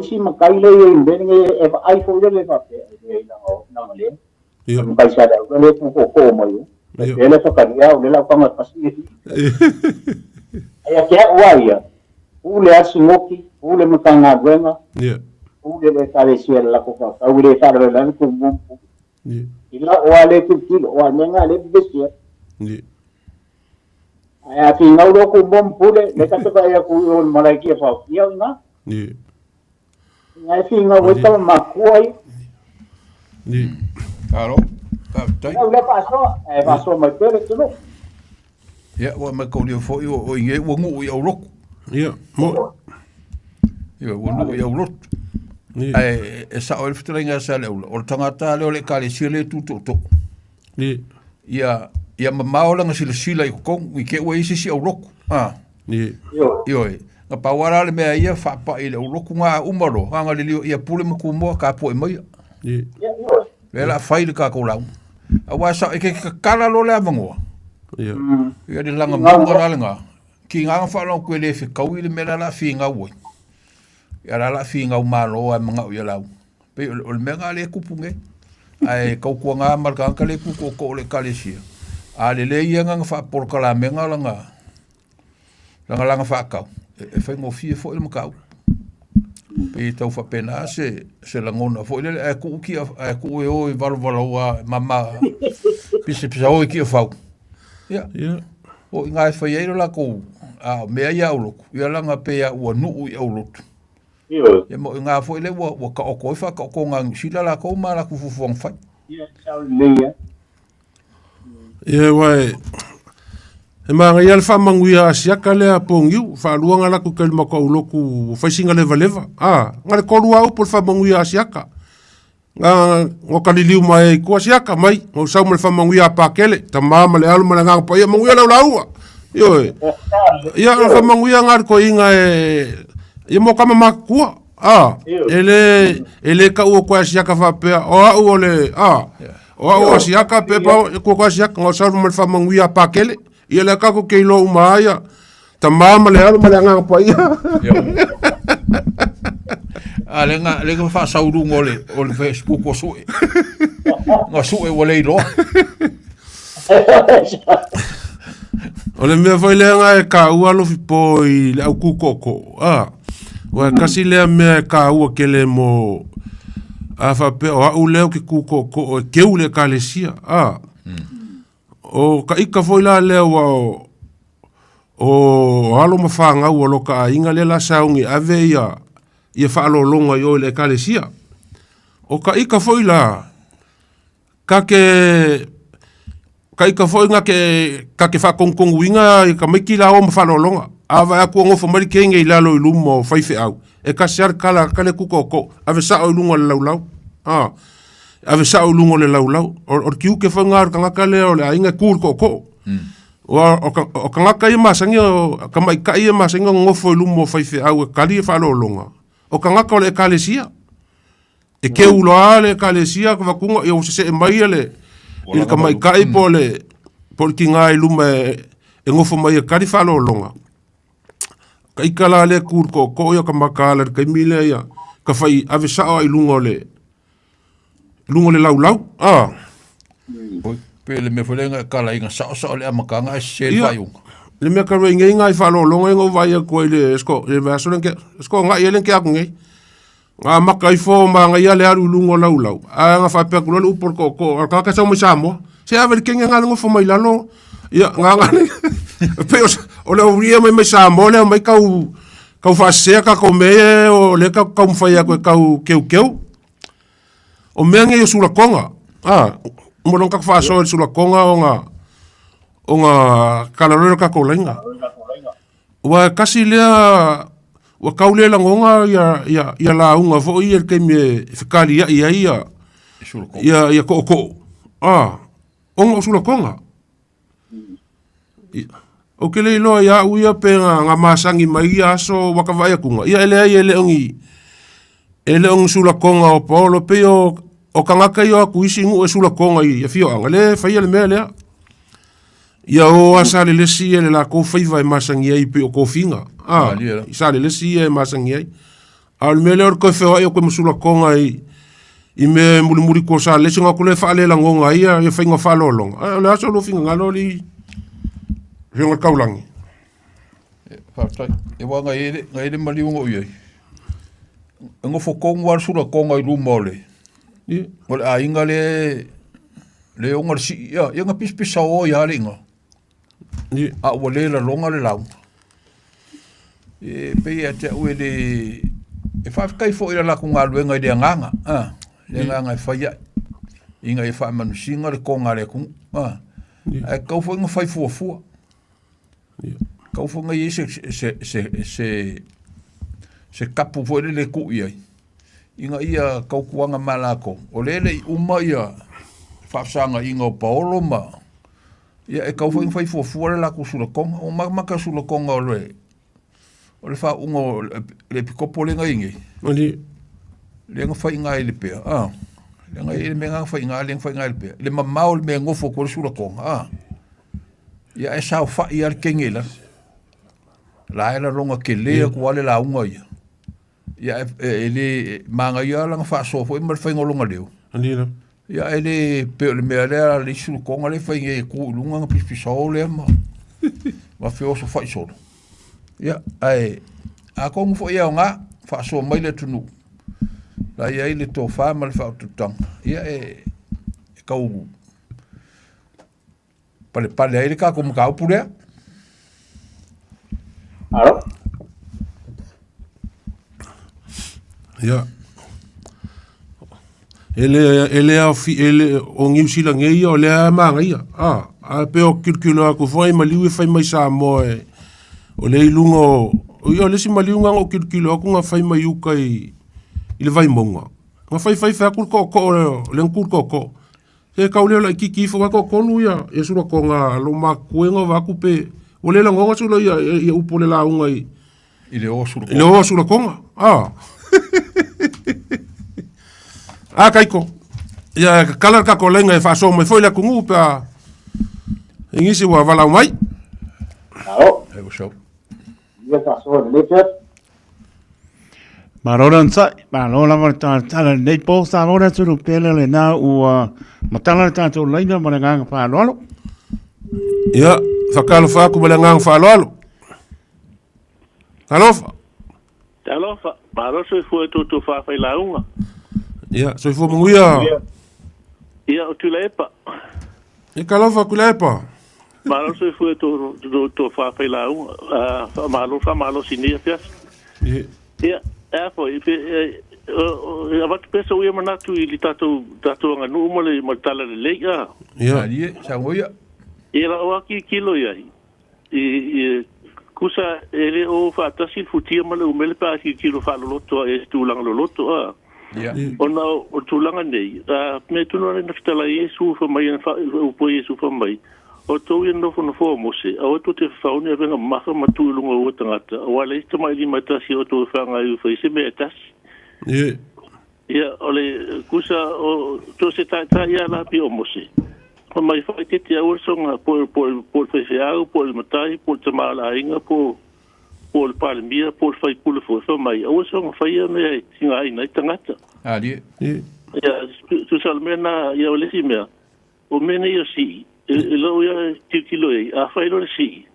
si makai le be nge e ai fo le fa pe e na o na le ya ba sale aula le pu ko mo yo Ele whakaria o le lau kanga pasi. Ia kia ua ia. Ule asi ngoki, ule makanga duenga. Ule le kare sia la koka. Ule kare le ko mumpu. Ila oa le kilo, oa nenga le besia. Ia finga ulo ko mumpu le kataka ia ku o malaikia fa. Ia nga. Ia finga weta makuai. Alo. Ule paso mai pele tuno. Ia wa ma ko le fo o inge wo ngu ia roko. Ia mo. Ia wo ngu ia roko. Ai sa o fitringa sa le o tangata le kale sile tuto. Ia mamaola nga sila i kong i ke wa isi au roko. Io nga pawara le mea ia fa pa ile au roko nga umaro nga le ia pule mo ka po e mai. Vela fai le ka ko lau. Awa sa ke kala lo le avangoa. Ia de langa monga ralanga. Ki nga fa lo ko le fi kawi le mela la fi nga wo. Ia la fi nga malo a manga ia lau. Pe o le menga le kupunge. Ai kau ko nga marka ka le ku ko le kalesia. A le ia nga fa por kala menga langa fa ka. E fa ngo fi fo le makau. Pe tau fa pena se langona fo le e ku ki e ku e o i valva mama pise o ki fa. Ya. O nga fa ye la ko a me ya ulo. Ya langa pe ya o nu i ulo. Ya mo nga fo le wo ka o ko fa ko nga sila la ko mala ku fu fa. Ya sa le. Ia wai. E maanga ia le whamanguia asiaka lea pongiu, whaaluanga laku ke le makau loku whaisinga leva. Ngare korua upo le whamanguia asiaka. Ngoka liliu mai kua asiaka mai, ngau sau ma le whamanguia apakele, ta maama le alu ma le nganga pa ia manguia lau laua. Ioe. Ia le whamanguia ngare ko inga ia mo kama makua. Ele ka ua kua asiaka whapea, o au o le, o asiaka pepa kua asiaka, ngau sau ma le whamanguia apakele. Ia le kako kei lo umaya. Ta mama le alu ma le nganga pa ia. Le nga fa sauru ngole o le Facebook o sue. Nga sue o le ilo. O le mea fai lea nga e ka ua lo fipo i le au kukoko. Wa kasi lea mea ka ua ke le mo a fa pe o au leo ki kukoko o keu le ka le sia. O ka ika foi la leo o halo mawhanga ua loka a inga le la saungi ave ia whaalo longa i o le kalesia. O ka ika foi la ka ika foi nga ka ke whakongkongu inga i ka maiki la o mawhalo longa. Awa aku ngofo mari ke inga i lalo i lumo whaife au. E ka siar kala kale kukoko ave sao i lunga le laulau. Ave sao lungo le laulau. O kiu ke whangar ka ngaka leo le a inga kūr koko. O ka ngaka i masangi o ka mai ka i masangi o ngofo i lumo whaife au e kali e whalo longa. O ka ngaka o le kalesia. E ke uloa le kalesia ka wakunga i o se e mai le i ka mai ka i po le ki ngā i luma e ngofo mai e kali whalo longa. Ka ikala le kūr koko i o ka makala ka imile ia ka whai ave sao i lungo le laulau. Pe le me fulenga kala inga sao le amakanga e se whaiunga. Le mea ka rei ngai ngai whalo longa ingo vai a koe le esko. Le mea solen ke, esko ngai elen ke aku ngai. Ngā maka i fō ma ngai ale aru lungo laulau. A ngā whapea kulole upor koko. Ka kaka sau mai Samoa. Se awe kenga ngā lungo fo mai lalo. Ia ngā ngane. Pe o le uria mai Samoa le mai kau whasea ka kau mea o le kau mwhai a koe kau keu. O mea nge o sulakonga. Mo ka whaasoa sulakonga o ngā kalarero ka kolainga. Wa kasi lea wa kaule la ngonga ia la unga fo ia ke me fikali ia ko. Onga sulakonga. O ke le lo ia uia pe nga masangi mai aso wa ka vai kunga. Ia ele ongi. Ele on sulakonga o polo pe o kangaka yo aku isi ngu e sulakonga i fio anga le fai le mea lea. Ia o asale le si ele la ko fai vai masangi ai pe o ko finga. Isale le si e masangi ai. Al mele or ko feo ai o ko sulakonga i I me muri ko sa lesi ngā kule whaale la ngonga ia e whainga whalolonga. Le aso lo finga ngalo li whionga kaulangi. E wanga ere maliunga ui. Ngo whakong war sura konga I ruma ole. Ole a inga le onga si ia nga pispisa o ia le inga. A ua le la longa le lau. E pe ia te ue le e whafkai fo ira la ku ngā luenga I le nganga. Le nganga e whaia. Inga e wha manusinga le konga le kung. E kau fo inga whai fuafua. Kau fo ngai se kapu fo le ku ia. Inga ia kau kuanga malako. O lele I uma ia whafsanga inga o paolo ma. Ia e kau fo inga whai fuafua le la ku sulakonga. O maka sulakonga o le. O le wha ungo le pikopo le ngai ingi. Le nga whai ngai le pea. Le ngai le menga whai ngai le whai ngai le pea. Le mamau le menga ngofo ko le sulakonga. Ia e sao whai ar kengela. La era longa ke lea kua le la unga ia. Ia e le manga ia langa wha sofo I mar whainga longa leo. Ia e le peo le mea lea le sulakonga le whainga e ku lunga nga pispisao lea ma. Ma whio so whai solo. Ia, a kongu fo ia o ngā, whaasoa mai le tunu. La ia I le tō whāma le whaotutanga. Ia kau pale aile ka ko mga upulea. Alo? Ia. Ele o ngiusila ngeia o lea maanga ia. A peo kirkilo aku fwai maliu e whai mai sa moe. O le ilunga o ia lesi maliunga o kirkilo aku nga whai mai uka I le vai monga. Nga whai akur koko le nkur koko. He kau leo la kiki fo wako konu ia e sura ko nga lo makuenga waku pe. O le la ngonga sula ia upole la unga I le o sura konga. Le o sura konga. Kaiko. Ia kalar kako lenga e whaso mai foi la kungu pa. Ingisi wa wala mai. Alo? Hei o show. Marora nsa, marora tala nei po sa lora tulu pele le na u matala tato laina malanga fa lolo. Ia, fakalo fa ku malanga fa lolo. Talofa. Talofa, maro so fu to fa fa launga. Ia, so fu munguia. Ia o tulepa. E kalofa kulepa. Malo se foi to fa fa la malo sinia fias. Ja, foi wat pesa o ia tu I tato nga no mo le matala le ya. Ja, die sa ngoia. Era o aki kilo ia. I kusa ele o fa tasi futia male o mele pa ki kilo fa loto e tu lang loto Ja. Ona o tu langa nei. Me tu no na fitala Yesu fa mai fa o po Yesu fa mai. O tau ia nofo na fōa mose, a o to te whaone a venga maka matulunga o tangata, a wale ista mai li matasi o to whanga I uwhai, se mea tasi. Ia, ole kusa o to se tā ia lapi o mose. O mai whai tete a ursonga, po whaiwhiau, po le matai, po le tamala inga, po le palemia, po le whai pule fō mai. A ursonga whai a mea tinga aina I tangata. Die. Ia, tu salmena ia o lesi mea, o mena ia si. Lo ia kilo e a fai lo si.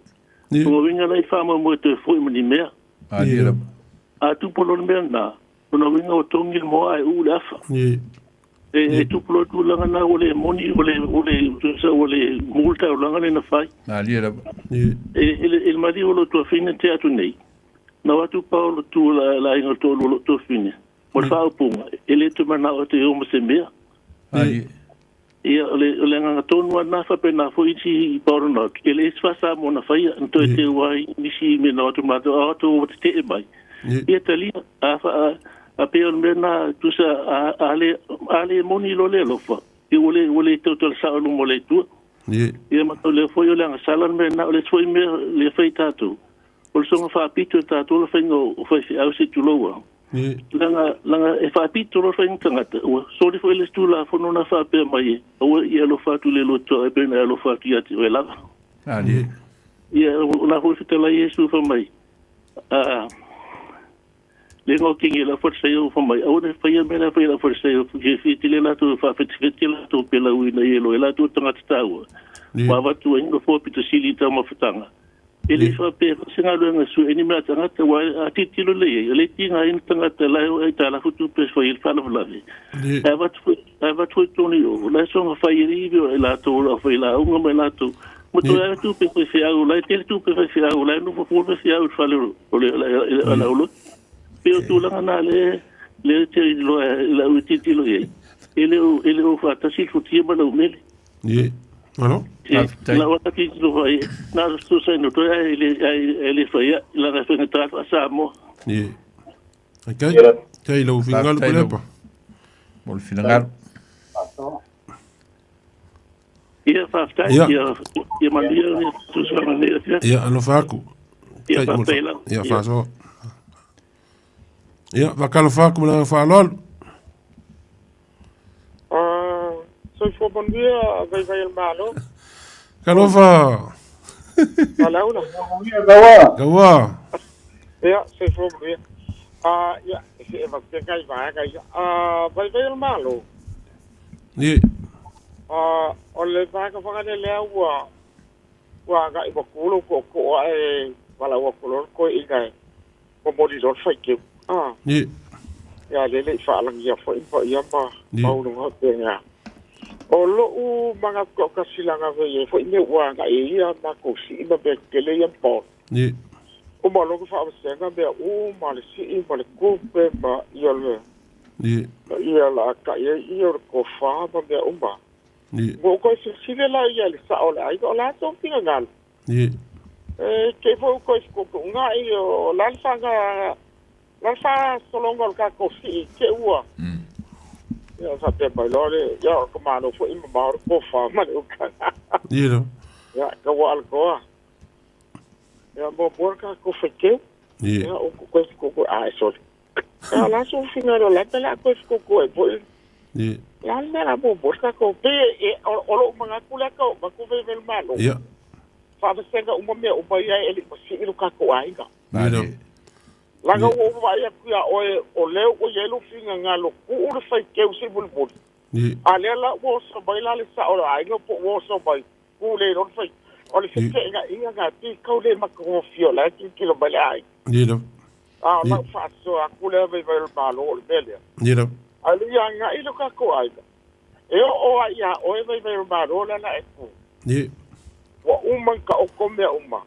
O winga lai fama mo te foi mani mea. A tu polo mea na. O winga o tongi mo ai u lafa. E tu polo tu langa na ole moni ole multa o langa na fai. Il mari o tu fine te atu nei. Na watu Paulo tu la inga to lo to fine. Mo fa punga. Ele tu mana o te o mo se mea. Ia ole nga tonu na fa pe na fo iti Paulo no. Ele sfasa mo na fai nto te wai nisi me no to mato auto te mai. Ia tali a pe on mena tu sa ale moni lo le lo fa. I ole to sa no mo le tu. Ia ma to le fo yo le nga salan mena ole foi me le fai tatu. Ol so fa pito tatu lo fengo fa au se tu lo. Langa e fa pito lo fengo tangata. So le fo le tu la fo no na fa pe mai. O ia lo fa tu le lo to e pe na lo fa tu ia ti la. Ia na ho fitela Yesu fa mai. le ngo kingi la for sale for mai au fa ia mena fa la for sale ke fiti le la tu fa fiti la tu pela uina yelo la tu tanga tau wa va tu ngo fo pito sili ta ma fitanga ele fa pe singa lo nga su eni mena tanga ta wa atitilo le tinga in tanga ta la e ta la futu pe fa il fa la lavi va tu toni o la so fa iri la tu la fa la ngo me la tu Mutta ja tu pe se aula, te tu pe se aula, no fo se aula falo le la ulo. Pero tu la na le te lo la utiti lo ye. Ele o fa ta si futi ba lo mele. Ye. Alors? La wata ki lo vai. Na sto sai no to ele fa ya la ga fa tra sa mo. Ye. Okay. Kai lo fingal ko lepa. Mol fingal. Ia fafta ia mandia tu sa mandia ia ano faku ia fafela ia faso ia vakalo faku na falol soy fo bon dia vai el malo kalova ala una gawa ia soy fo bon dia ia se va que kai vai vai el malo ni o le vaka whakane lea ua ga i wakulo ko ai wala wakulo ko i kai ko mori rot whai keu ni ia lele i whaalang ia whai pa ia ma maunung hau te ngā o lo u mga kasilanga vei e whai me ua ga i ia ma ko si ima be kele ia mpon ni o ma logo whaawasenga mea u ma le si i ma le kupe ma ia le ni ia la ka ia ko whaama mea umba ni mo ko se la ia le sa ola ai ko la so tinga ngal ni ke fo ko ko ngai o la fa solongo ka ko si ke ua ya sa te bai lore ya ko ma no fo i ma ko fa ma o ka ni no ya ko wa ko ya mo porka ko feke ni ya o ko ai so ya la so finga la la ko e po ni la la bo borka ko pe o lo mga kula ko ba ko ve vel malo ia fa senga uma me o ba ia ele si ilu ka ko ai ga ni no la ga o ba ia ku ya o le o yelo finga ngalo ku u fa ke u si bul bul ni ale la o so ba la le sa o ai go po o so ba ku le ro fa o le ke nga inga ga ti ko le ma ko fio la ki kilo ba ai ni no la fa so a ku le ve vel malo o le ni no ali nga ilo ka ko ai o ia o e vai marola na e ku ni wa umang ka o kome uma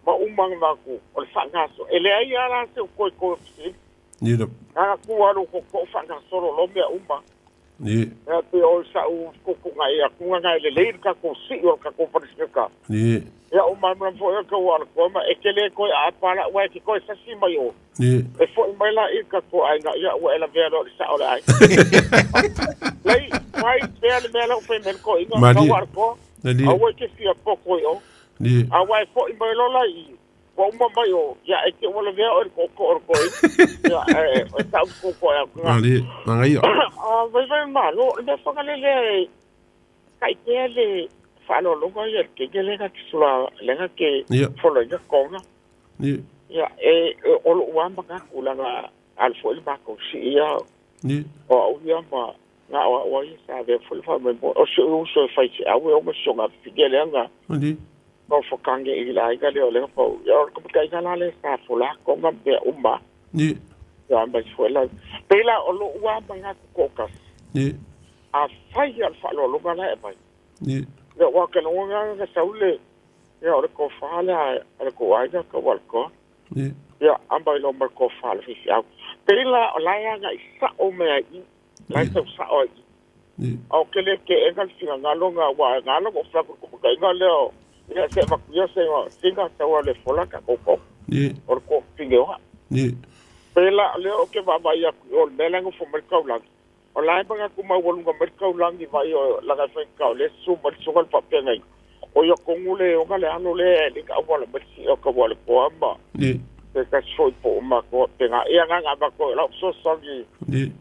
ma umang na ku o fangaso ele ai ara se ko si ni no na ku aro ko fangaso lo me uma ni e te o sa u ko ngai ku ngai le ka ko si o ka ko parisika ni ya uma ma fo ka wa ko ma e kele ko a para wa ki ko sa si mai o ni e fo mai la i ka ko ai nga ya wa ela vero sa o ai lei mai bel melo fe men ko inga ka war ko ni a wa ke si a poko yo ni a wa fo mai lo la i ko uma mai o ya e ke wala vero ko ya e ta ko ya ali mangai a vai malo e fa ka le kai te le fa lo ko ya ke le ka tsula le ka ke fo lo ya ko nga ni ya o lo wa ma ka kula nga al fo il ba ko si ya ni o ya ma nga wa ya sa ve fo fa me o so fa si a we o mo so nga figele nga ni o fo kange i la ga le o le fo ya ko ka ga la le sa fo la ko nga be umba ni ya ba fo la pe la o lo wa ma nga ko ka ni a fa ya fa lo ga la e ba ni ya wa ka no nga sa ule ya o ko fa la ko wa ga ko wa ko ni ya amba lo mar ko fa la fi ya pe la o la ya ga sa o me ai la sa o ni o ke le ke engal singa ngalonga wa ngalo ko fra ko ka ngalo ya se ma ya se wa singa sa wa le fola ka ko ni or ko pingewa ni pela le o ke va ya o melango fo mercado lang o la ba ko ma wol ngo mercado lang i va yo la ga fe ka le su mal su gal pa pengai o yo ko ngule o ga le anu le ka wala ba si o ka wala ko amba ni ka foi po ma ko penga ia nga ba ko la so so ni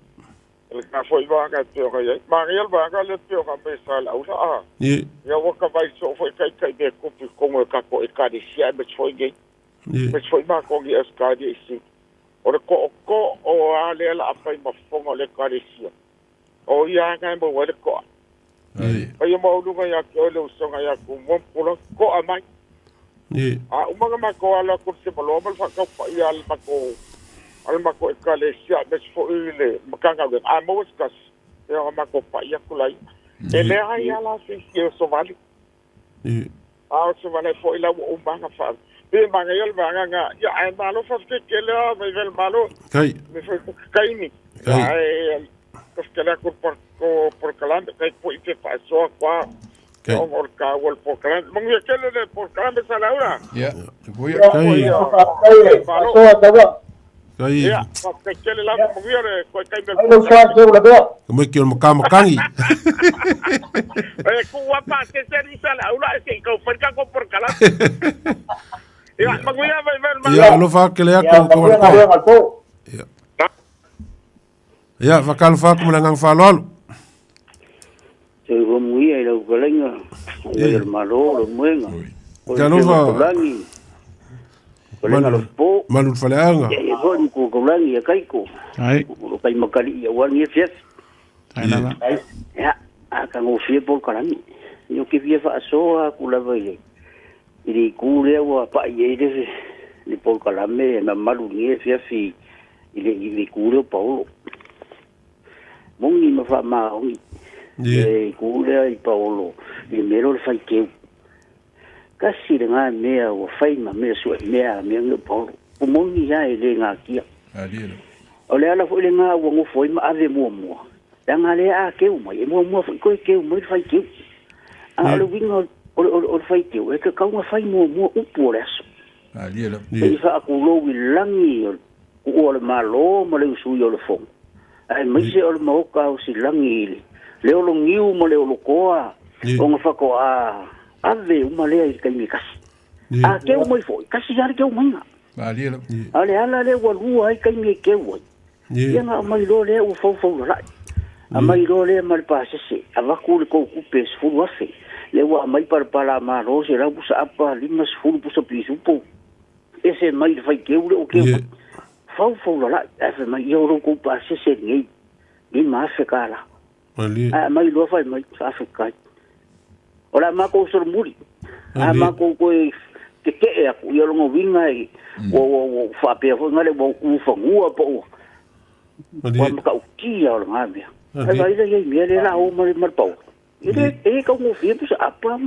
el ka foi ba ka te o ya ma ngel ba ka le te o ka be sa la usa ni ya wo ka vai so foi kai be ko pi ko mo ka ko e ka di sia be foi ge ni be foi ma ko ge es ka di si o ko a le la apa ma fonga le karesia o ia ngai mo wale ko ai mo lu ngai ke le usonga ya ku mo pula ko amai a umaga ma ko ala ko se palo mal fa ka ia al mako karesia mes fo ile makanga de a mo skas ya ma ko pa ia kulai ele ai ala se ke so vale a so vale fo ila o banga fa be manga yol banga nga ya ai malo fa ke le me vel malo kai me foi kai ni ai que la por calando que foi que passou qua on or ka wol por calando mong ye kele le por calando sa laura ya kai ya que kele la mong ye ko kai me como que mo kama kangi ku wa pa que se risa laura que ko por ka ko por calando ya mong ye ver ya lo fa que le ko ya fakal fa como ngang fa lolo se go muy ai lo colenga el malo lo muenga ya no fa colenga lo po malu faleanga e go ku colenga ya kaiko ai lo kai makali ya wan ye fies ai nada ya aka ngo fie por kalami yo que fie fa so a ku la vai iri ku le wa pa ye de ni por kalame na malu ni fies fi ile ku le paulo mongi ma fa ma ongi e kule i Paulo i mero le fai keu kasi le ngā mea o fai ma mea sua mea mea ngi Paulo o mongi ya e le ngā kia o le ala fo le ngā wango foi ma ave mua mua la ngā le a keu mai e mua mua fai koe keu mai fai keu a le winga o fai keu e ka kaunga fai mua mua upu o le aso e fa akulo i langi o le malo ma le usui o le fonga ai mai se o le maoka o si langi ili le o lo ngiu ma le o lo koa o nga whako a ave uma lea i kai me kasi a keu mai foi kasi jare keu mai nga a le ala le walua ai kai me keu ai ia nga mai lo le o fau lo rai a mai lo le ma le pasese a waku le kou kupe se fulu afe le wa mai par pala ma ro se ra busa apa lima se fulu busa pisupo ese mai le fai keu le o keu fau lo rai a fe mai i oro kou pasese ngei ni ma fe kala mai lo fai mai Afrika ora ma ko sur muri ma ko ko ke a ku yo ngo winga i o fa pe fo ngale bo u fa ngua po wa ma ka ki yo nga me ai ai me le la o ma po ide e ko ngo fi pu sa apa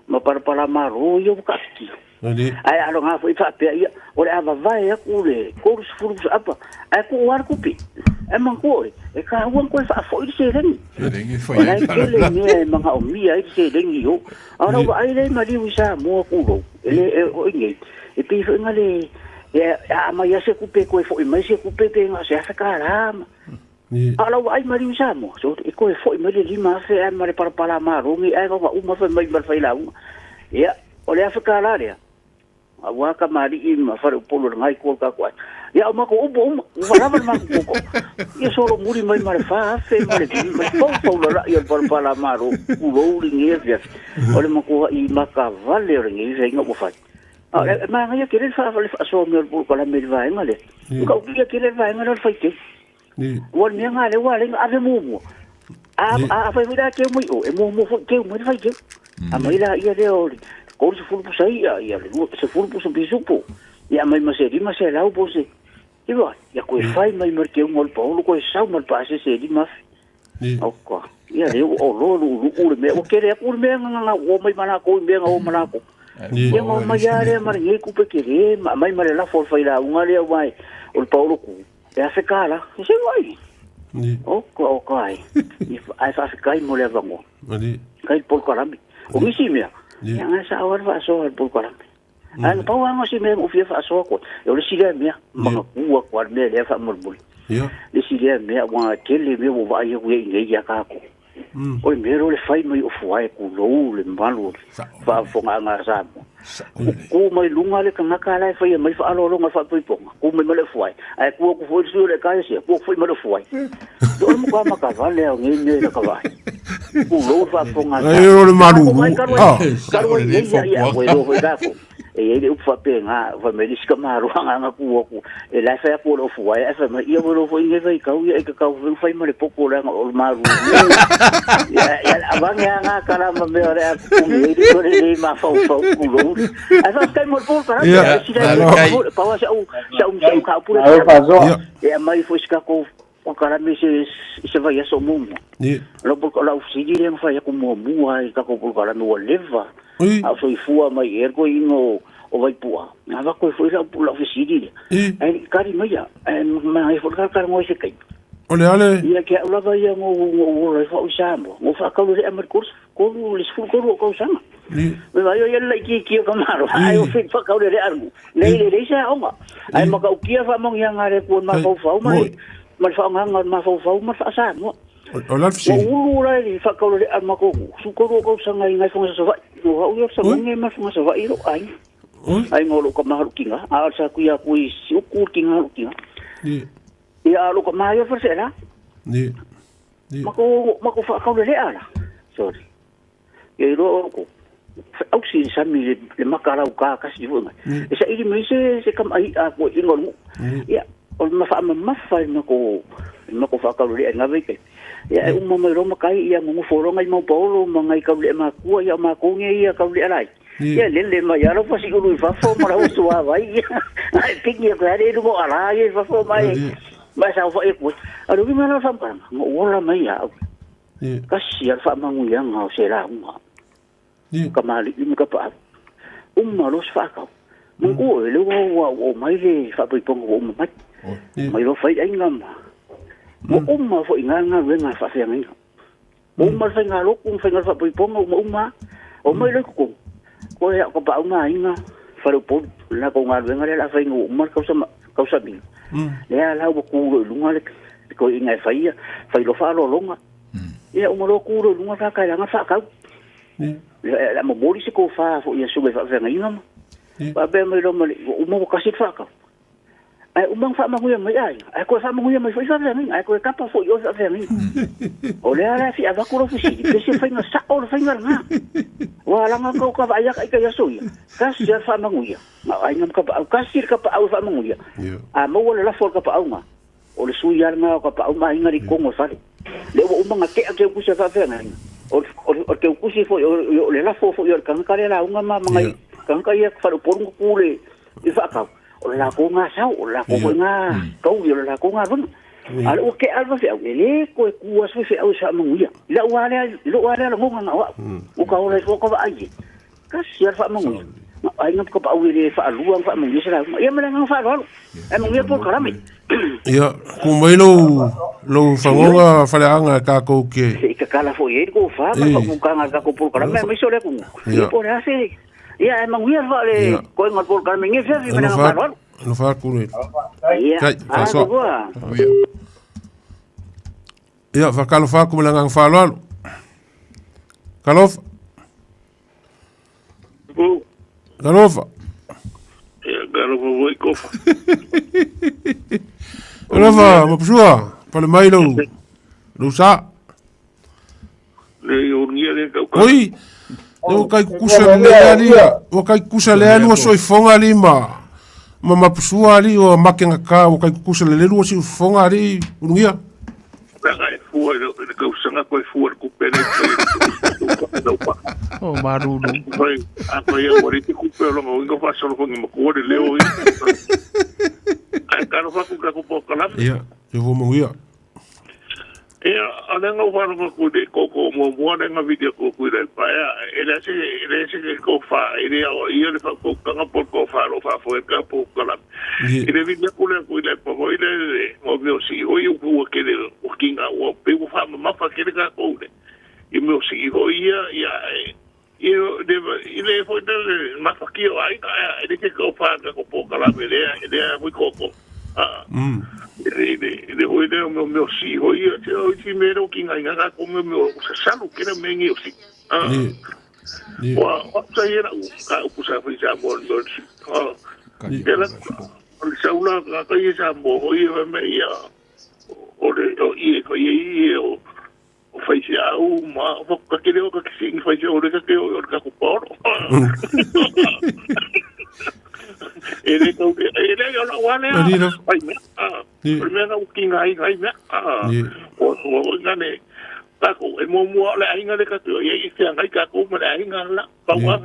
ma para ma ro yo ka ki ai alo nga foi fa pe ia ora ava vai ku le ko su fu apa ai ku war ku pi e mangkoi e ka wan ko fa foi se ren ai le ne manga o mi ai se ren yo ara ai le mari wisa mo ku ro ele o nge e pi fo ngale e a ma ya se ku pe ko foi mai se ku pe pe nga se fa kala ara ai mari wisa mo so e ko foi mai le lima fe ai mari para ma ro ngi ai ko uma fe mai mar fai la ya o le fa kala ya awa ka mari i ma fa polo ngai ko ka kwa ya ma ko ubo wala ma ko ya solo muri mai mare fa fe mare po la ya por la maro u lo ri ya ole ma ko i ma ka vale ri ngi ngo fa ma ngai ke fa so mi por ko la me va ngale ko ya ke va ngale fa ke won mi ngale wa le ave mu a fa mi da ke mu o e mu ke mu fa ke a mai la ya de o ko se fulu pusa ia le se fulu pusa bisupo ia mai ma se la o pose iwa ia ko fai mai merke un ol paulo ko sa mal pase se di ma o ko ia le o lo le me o kere o me nga o mai mana ko me nga o mana ko ia mo mai are mar ngi ku pe kere mai mare la for fai la un ale vai o paulo ku e se kala se vai o ko ai ai fa kai mo le vango kai por karambi o mi si me yang sa awar fa so al por karambi an pa wa si me o fi fa so ko yo le si le me ma ku ko me le fa mo bul le si le me wa tele me o va ye nge ya ka ko o me ro le fai mai o fuai ku lo le malu fa fo nga sa ku mai lunga le ka ka la fa ye mai fa lo nga fa poi po ku mai le fuai ai ku fo su le ka se ku fo mai le fuai do mo ka ma ka va le nge le ka va ku lo fa fo nga ai ro le malu ka ro ye ya we lo fa ko e le ufa pe nga va me diska maru nga ku ku e la fa ko lo fu ai fa me ia lo fu nge vai ka u e ka u fa me le popo la o maru ya avanga nga kala me me ora ku me di ko le ma fa ku lo asa ka mo po para si pa wa sa u ka pu e mai fu ska ko o kara me se vai so mumo lo po la si di le fa ya ku mo mua e ka ko po kara no leva a foi fua mai ergo ino o vai pua na va ko foi la pula fisidi ai kari mai ya mai foi kar mo se kai ole ale ia ke la vai mo le fa usamo mo fa ka le amer kurs ko le fu ko sama me vai yo le ki ko maro ai o fi fa ka le armo le sa onga ai mo ka kia fa mo yang are ko ma fa mai ma fa nga ma fa ma fa sa mo o la fisi o ura i whakau le arma ko sukoro ko sanga i ngai whanga sa vai no hau ia sa ngai ma whanga sa vai ro ai ngolo ka maharu kinga a sa kuia kui siuku kinga ia alo ka maharu whasera mako whakau le ala sorry ia ro ko au si sami le makarau ka kasi vunga e sa ili me se kam ai a ko ingol ia o ma fa ma fa mako whakau le nga veke ya uma mai roma kai ia mo foronga i mo polo mangai ka le ma ku ia ma ku nge ia ka le ai ya le ma ya ro fasi ku fa fo mara u sua vai ai pingi ka le ru mo ala ia fa fo mai ma sa fo e ku aro vi mana fa pa mo ora mai ya ka si ar fa mangu ia nga se ra uma ka mali i ka pa uma ro fa ka mo ku le o mai le fa pi pongo o mai ro fa ai ngama mo umma fo inganga wenga fa fe ngai umma fa ngalo kum fa ngal fa pongo mo umma o mai le ko ya ko ba umma inga fa ro po la ko ngal wenga la fa ngu umma ka sa bi le la bo ku lu ngal ko inga fa ia fa lo fa lo longa ia umma lo ku lu ngal fa ka nga fa ka la mo boli se ko fa fo ia su fa fe ngai ngam ba be mai lo mai umma ko si fa ka ai umang fa manguya mai ai ko fa manguya mai fa ngai ai ko kapa fo yo fa ngai o le ala fi ava ko fi ke se fa nga sa o fa nga nga wala nga ko ka va ya ka ya so ya ka si fa manguya ai ngam ka ka si ka pa fa manguya a mo wala la fo ka pa nga o le su ya nga ka pa ma inga ri ko mo fa le o umanga ke ku se fa ngai o ke ku si fo yo le la fo yo ka ka le la unga ma ngai ka ka ya fa por ku le i fa ka o la ko nga sa o la ko nga ko yo la ko nga run ala o ke alva fe le ko ku as fe au sa manguya la wala la ngonga nga o ka o le ko ba ai ka si fa manguya ai ngam ko ba o le fa luang fa manguya sa ya me nga fa ro e manguya por karame ya ku mai lo fangonga fa la nga ka ko ke ka kala fo ye ko fa ko ka nga ko por karame me so le ku por ase ia emang wir fa le ko ngal por karme nge fe me nga fa ro no fa ku le ia fa so ia fa kalo fa ku la nga fa lo kalof Galofa. Ya, galofa voi kofa. Galofa, mapusua, pale mai lo sa. Le urnia le kau. Oi. O kai kusa le ali, o kai kusa le ali o soifonga ali ma mapusua ali o makenga ka o kai kusa le lu o soifonga ali urnia. Kai fua le kau sanga ko fua ku pele. O marulu. Oi, apa ya mori ku pele mo ngo fa solo ko mo de leo. Ai karo fa ku ka ku po kala. Ia, eu vou morrer. Ia, ana ngo fa ko de ko mo nga video ko ku del pa ya. Ele se ko fa, ele o ia le fa ko ka por ko fa lo fa fo ka po kala. Ele video ko le pa mo ile mo veo si o eu ku ke de o kinga o pe ko fa ma fa ke ka ko de. E meu si o ia eu ele foi de ma fa ki o ai ele que ko fa ko po kala ele muy coco. Ele foi de meu si o ia o si mero kinga nga ko meu sa salu que era mengi o si. Wa sa era ka ku sa fa sa mo no si. Ela sa una ka ia mo o ia me ia o ia ko ia o fai au ma ka kile o ka sing fai o ka ke o ka ku por Ele tau ele yo la wale. Ai me. Me na ukinga ai me. O ngane. Tako e mo le ainga le ka tu ye se ngai ka ko me ainga la. Pa wa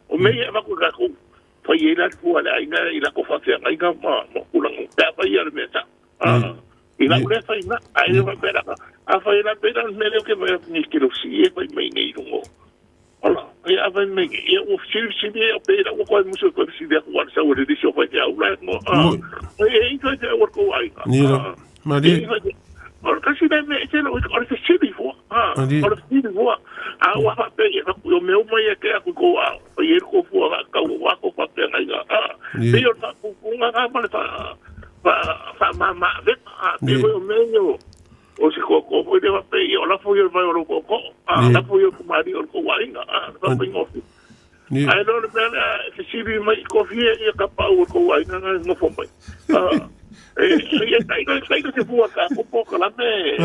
o me e va ko ka ko. Pa ye la fu le ainga i la ko fa se ngai ka ma mo kulang ta pa ye me ta. Ila ule fa ina ai va pera. A fa ina pera me le ke me ni kilo si e pa me ngai ngo. Ola, ia vai me e o si o pera o ko muso ko si de ko sa o de si o fa ya ula mo. E ko te o ko ai. Ni ma di or kasi na me ete no or se sibi fo or sibi fo wa pa pe e ko me o mai ke ko ko o ye ko fo ka wa ko pa pe ngai pe yo ta ku nga ma fa mama ve pe o me yo o se ko de va pe yo la fo yo vai o ko la fo yo ko mari o ko wa inga pa pe ngo ai no se sibi mai ko fie e ka pa o ko wa inga no fo mai ia tai se fua ka ko la me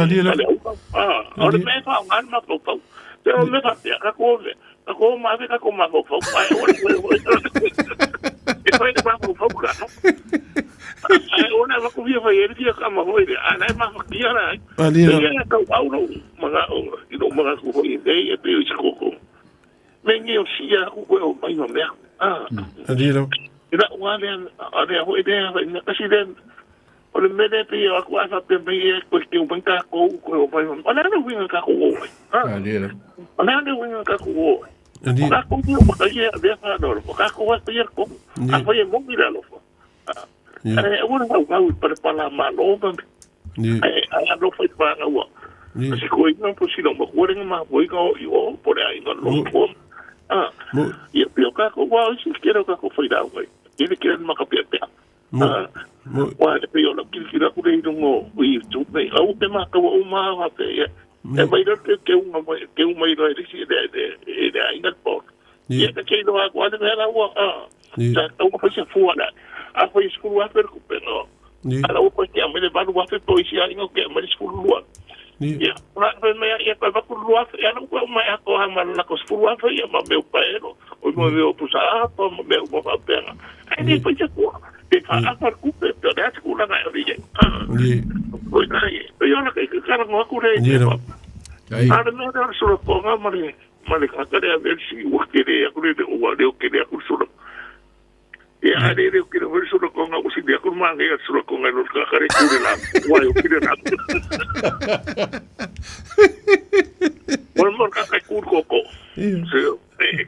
o le me fa ngan ma ko te o me fa ka ko ma ve ka ko ma ko ai o e foi de ma ko ka ai ona va ko via vai dia ka ma voi ana ma dia na ia ka au no manga i do manga ko foi e pe o ko me ngi o sia ko o mai no me adiro ira wa den ade ho ide na president o le mene pe o ko asa pe me ko ke un banka ko vai ona no winga ka ko adiro ona no winga ka ko ka ko mo ka ye be fa no ka ko wa pe ko a foi mo mira lo ona va para para malo ai no foi para o se ko não possível mo ko ma voi ko yo por aí no lo e eu ka ko wa se quero ka ko foi da vai ele quer uma copia pe wa le pe yo la kira ku dei ngo i tu pe au te ma ka o ma wa pe e vai do ke un mai do ele si de ainda por e que no agua de la agua já o foi se fora a foi escuro a per ku pero ala o que me le va a hacer poesía no que me escuro ya la me ya pa ku lua ya no ko mai ko ha ma la ko escuro fa ya ma meu paero o mo veo pusa pa meu mo pa pera e foi se ku e fa a par ku pe pero es ku la na ri foi nai yo na que cara no ku re ara me da solo ko ma ma ka ka ver si o que de ku de o de o que de ku solo e a re que ver solo con a si de ku ma ngai solo con el ka kare ku de la wa yo que de na por ka ku ko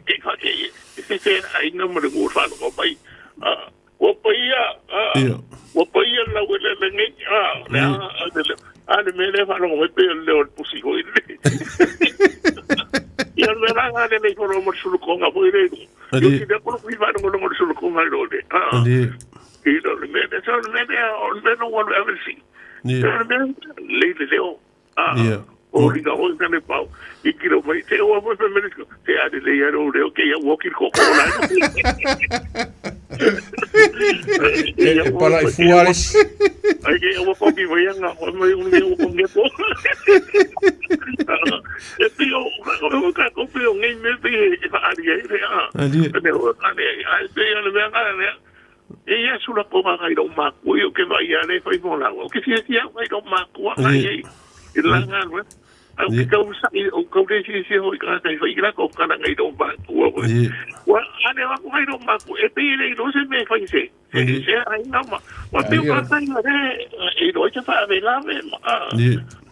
que fa que se ai no me go fa no pai o pai la wele le ngai me le fa no me pe le o pusi ho ya me la ga le ko mo sulu ko nga bo ile yo ki de ko fi va no mo sulu ko nga lo de y lo me de so me de on no one ever see le o o ringa o ne pau y quiero me te o mo me te a de le o de que ya walk ir ko la para fuares ai que eu vou que vai na o meu eu com que pô eu ka ko pe ngai me pe ari ai pe ya le venga e ia sulla ko ga i do ma ko yo que vai ya le fai mo la o que si ya vai do ma ko ai e la nga no au que eu sai o ko de si ho ka tai fai la ko kana ngai do ma ko wa ane wa ko ai do ma ko e pe le no se me fai se ai na ma wa pe ka tai na e do cha fa ve la ve ma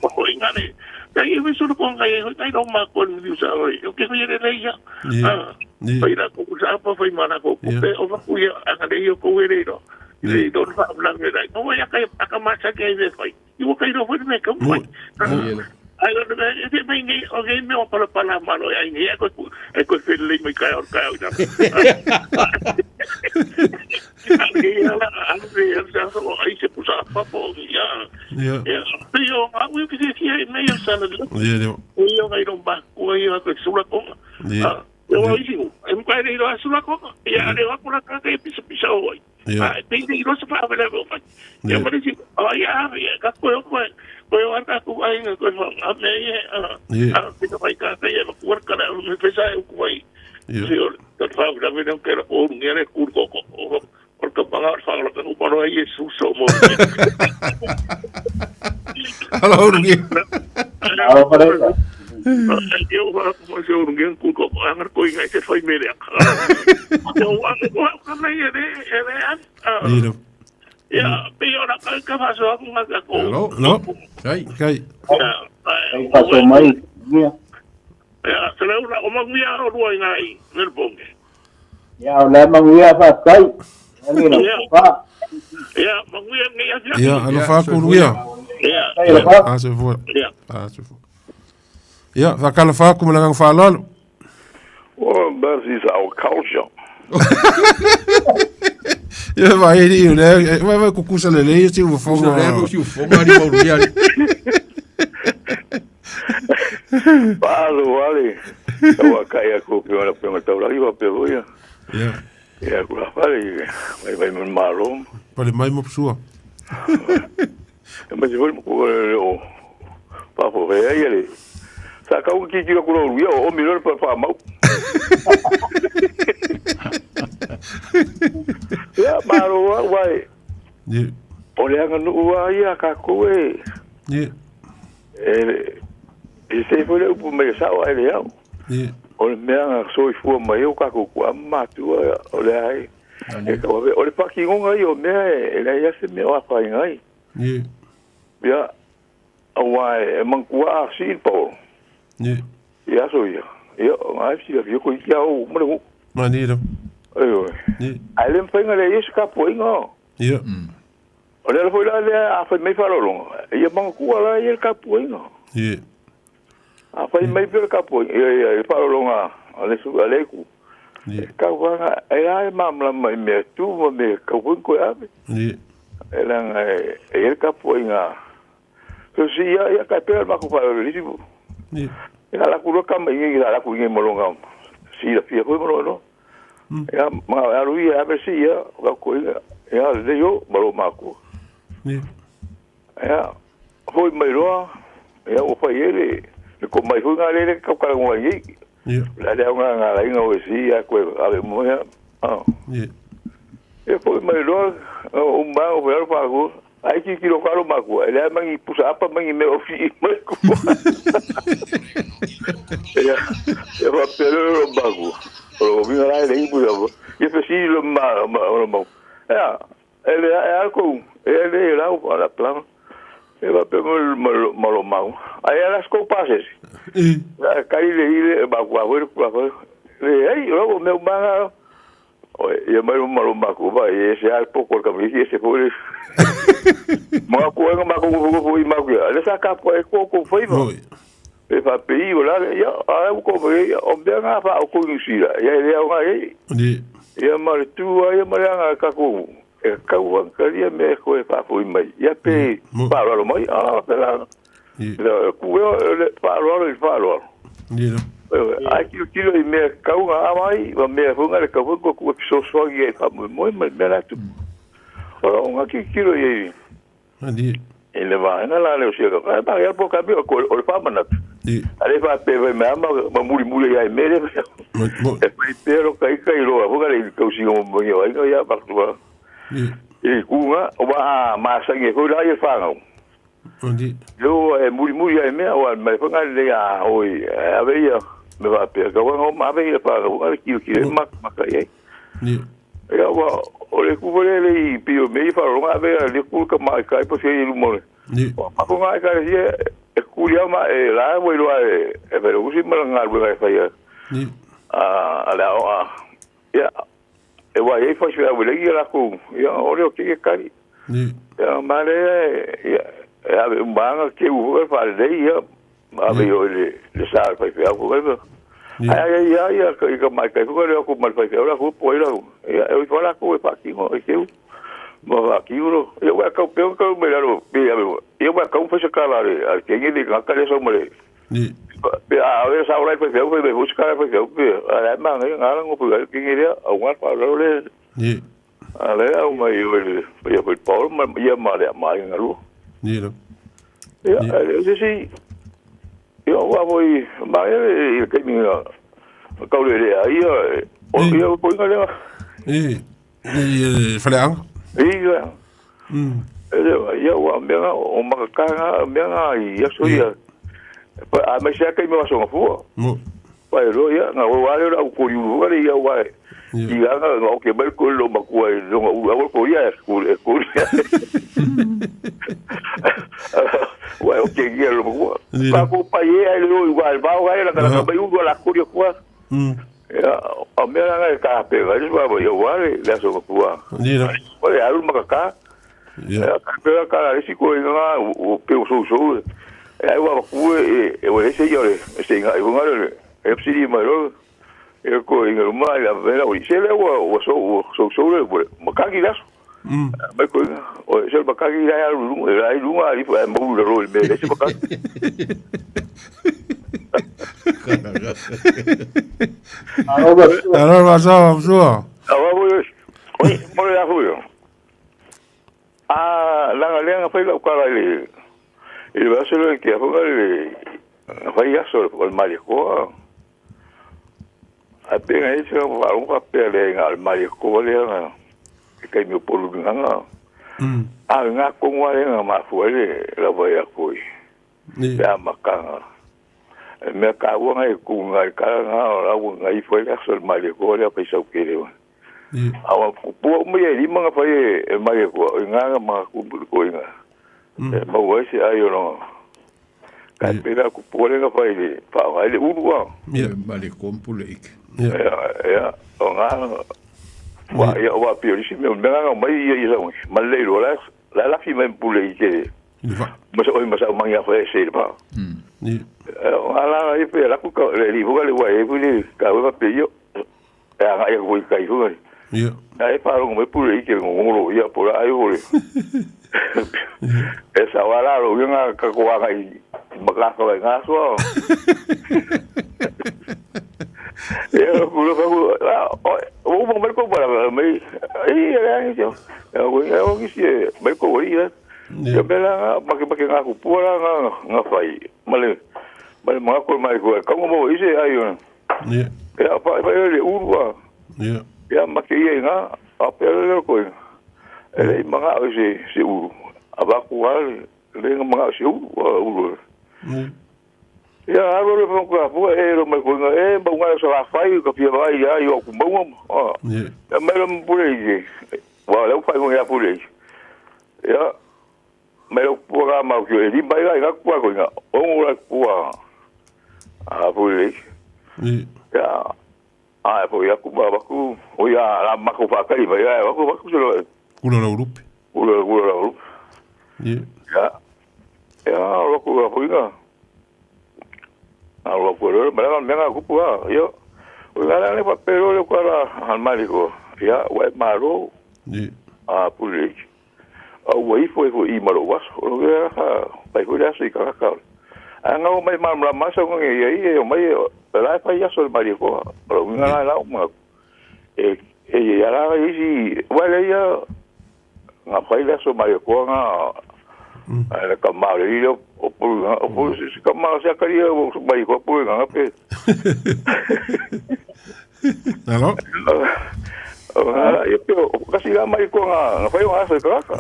ko ingane dai e solo con ngai ai do ma ko ni usa o que vai le ya pai la ko sa pa fai mana ko pe o va ku ya anga de yo ko we no i do fa bla me dai no ya kai aka ma sa ke ve fai yo kai do foi me ko fai ai do me me ni o ge me o para malo ai ni ko e ko fe le me kai or kai na ai se pusa pa po ya pero a u que se fie me yo sa yo kai do ba ko yo ko sula ko eu acho em qual é a sua coca e a leva por a casa e pisa hoje tem que ir no sofá para ver eu me disse olha que coisa eu ando com aí a me fica vai casa e eu vou cara me fez aí com aí Si o fa na me não quero o ngere kurko o ka panga fa la ka uparo ai suso mo. Alo ngi. Alo para. Eu vou fazer um ganho com o angar coi ngai te foi mere. Eu ando na ele ya piora ka faso nga ko. No. Kai. Ai paso mai. Ya, se le una o mangia ro ruai ngai, nel bonge. Ya, la mangia fa kai. Ani no fa. Ya, mangia ngai Ya, alo fa ku ruia. Ya. Se fu. Se fu. Ja, waar kan vaak komen dan van lalo. Oh, dat is our culture. Ja, maar je die, nee, maar kukusa lele, je ziet hoe Fonga ni mauri ali. Palo wale. Tawa kaya ko pio na taula iba pio ya. Ja. Ja, kula pale. Vai mun malom. Pale mai mo sua. Mas eu vou papo vai aí. Sa ka ki ki ko ro yo o mi ro pa mau. Ya maro vai. Ye. Olha no wa ya ka ko e. Ye. Se foi o primeiro sal ele ya. Ye. Olha me anga so fu mai o ka ko ma tu olha ai. Olha pa ki ngonga yo me ele ya se me wa pa ngai. Ye. Ya. Awai mangkua si po. Ye. Ja, zo ja. Ja, maar hij heeft je kon jou maar hoe. Maar niet dan. Ayo. Hij lem vinger le is kapoingo. Ja. Olha foi lá a foi me falou. E mangkua lá e kapoingo. Ye. A foi me ver kapoingo. E falou lá. Olha su aleku. Ye. Kawa ai mamla me tu me kapoingo ya. Ye. Ela e kapoinga. So si ya kapel ma ko falou lisibu. Ye. Ina la kuro kama ingi la ku ingi molonga. Si la fia ko molonga. Ya ma aru ya be si ya ko inga. Ya le yo molo mako. Ye. Ya foi mai ro. Ya o fa yele. Le ko mai fu ngale le ka ka ngwa yi. Ye. La le nga la inga o si ya ko ave mo ya. Ah. Ye. E foi mai ro o ma o ver pa ko. Ai ki kilo kalo mako. Ele mangi pusa apa mangi me ofi mako. Ya va pero mako. Pero vi lá ele pusa. E fez lo ma. Ya, ele algo. Ele lá para plan. Ele va pero malo mau. Aí elas copases. Cai ele mako a ver para ver. Ei, logo meu manga. E mai malo mako vai esse al pouco que me esse foi. Mas ko nga mako foi mako. Ele saca ko foi mo. E fa pei lá ya a ko foi o bem nga fa ko nisira. Ya ele nga ei. Ni. Ya mar tu ya mar nga ka ko. E ka wan kalia me ko fa foi mai. Ya pe pa lo mai pela. Ya ku fa lo. Ni no. Ai kilo e me ka nga mai, va me funga le ka ko so so ye fa mo me la tu. Ora un kilo e Andi. Ele vai na lá o chega. Vai pagar por cabelo o fa manat. Ale va pe me ama muri ya mere. E pero kai lo va le ko si mo yo ai ya pa tu. E kunga wa ma sangue ko la ye fa nga. Andi. Lo muri ya me wa me funga le ya oi ave ya me va pe ka wa ma ave ya pa wa kilo ma kai. Ni. Ya wa ole ku le pio me fa ro ave le ku ka ma kai po se lu mo. Ni. Ma ko nga ka ye e ku ya ma la wo lo pero ku si ma nga lu fa ya. Ni. Ala ya e wa ye fa shwa le ya la ku ya ole o ke kai. Ni. Ya ma le ya ave mbanga ke u fa le ya ave yo le sa fa ya ku ga. Ya ka mai ka ko le ko mal fa ya ku po ira. Ya e fa la ku pa ki mo e ke. Mo va ki ro. Eu va ka pe ko me la ro. Eu va ka fa ka la re. Que ni ka ka le so mo le. Ni. A ver sa ora fa fa me buscar fa fa. Ala ma ngai ngala ngo pu ki ni dia au ma fa ro le. Ni. Ale au mai yo le. Ya fa pa ma ya ma le ma ngalu. Ni no. Ya, sí. Yo voy, ma e ke mi Kau le ia o po ngale. Faleanga. Ia. Ia wa menga o makanga menga ia so ia. Pa a me sia kai me so fu. Pa ro ia na o wale o ko yu wale ia wa. Ia nga o ke bel ko lo makua lo o ko ia ko. Wa o ke ia lo makua. Pa ko pa ia lo igual ba wa la ka ba yu la ko ri ko. Ya, a me nga ka pe ga ba ba yo wale la so makua. Dira. Wa ya lu makaka. Ya, pe ka la si ko nga o pe so so. Ya wa ku e o ese yo le, se nga i ngale. E psi ma ro. E ko i ngalo mai la vera o se le o so le makaki la. Mai ko o se makaki la lu la lu ma i fa mo lu ro me se makaki. Alors, bonjour. Oui, mo le afu. La lenga fa la ka le. Il va se le que fa le. Fa ya so ko mali ko. Apenas isso é um papel em Marico le que me polo nganga. Nga com a lenga ma foi la vai a foi. Ya makanga. Me ka wa ngai ku ngai ka nga la ngai foi la so Marico le pa so que le. Awa po mo ye lima fa ye Marico nga ma ku ko nga. Ma wa si ayo no. Ka pega ku po le nga fa ile pa wa ile urua. Marico pule ik. Ya, wa piorisi me nga mai ia malei la fi me pule ke masa oi masa manga fa se pa ni ala ai pe la ku le li voga le wa e pule ka wa pe yo ya nga ia ko kai ho ya ai pa ro me pule ke ngolo ia por ai ho esa wala ro nga ka ko wa kai maka ko nga so ya kulo o mo merko para me era eso o que si merko oria ya bela make nga ku pora nga fai male ma ko mai ko como mo ise ayo ya pa le urwa ya make nga a pero ko ele manga ise se uru abaku wale le manga se uru ya agora vamos cá pô era mas quando é bom agora só faz o que vai já eu com bom é melhor por aí olha eu faço já por aí ya melhor programa que ele vai lá com a coisa vamos lá por aí ya pô já com babacu ou já lá maco para cá vai já babacu só Kula Europa ya lo ku ga Ahora por me ocupa yo la le papel le para al mágico ya wa maro pule wa ifo i maro was o ga pa ko ya se ka anga o mai mamla masa con e mai la pa ya sol mágico o nga la ma ya la isi wa le ya nga pa ya sol mágico nga ala kamare yo o se kamare se akaria o mai ko po nga pe alors yo pero kasi la mai ko nga fa yo asa ka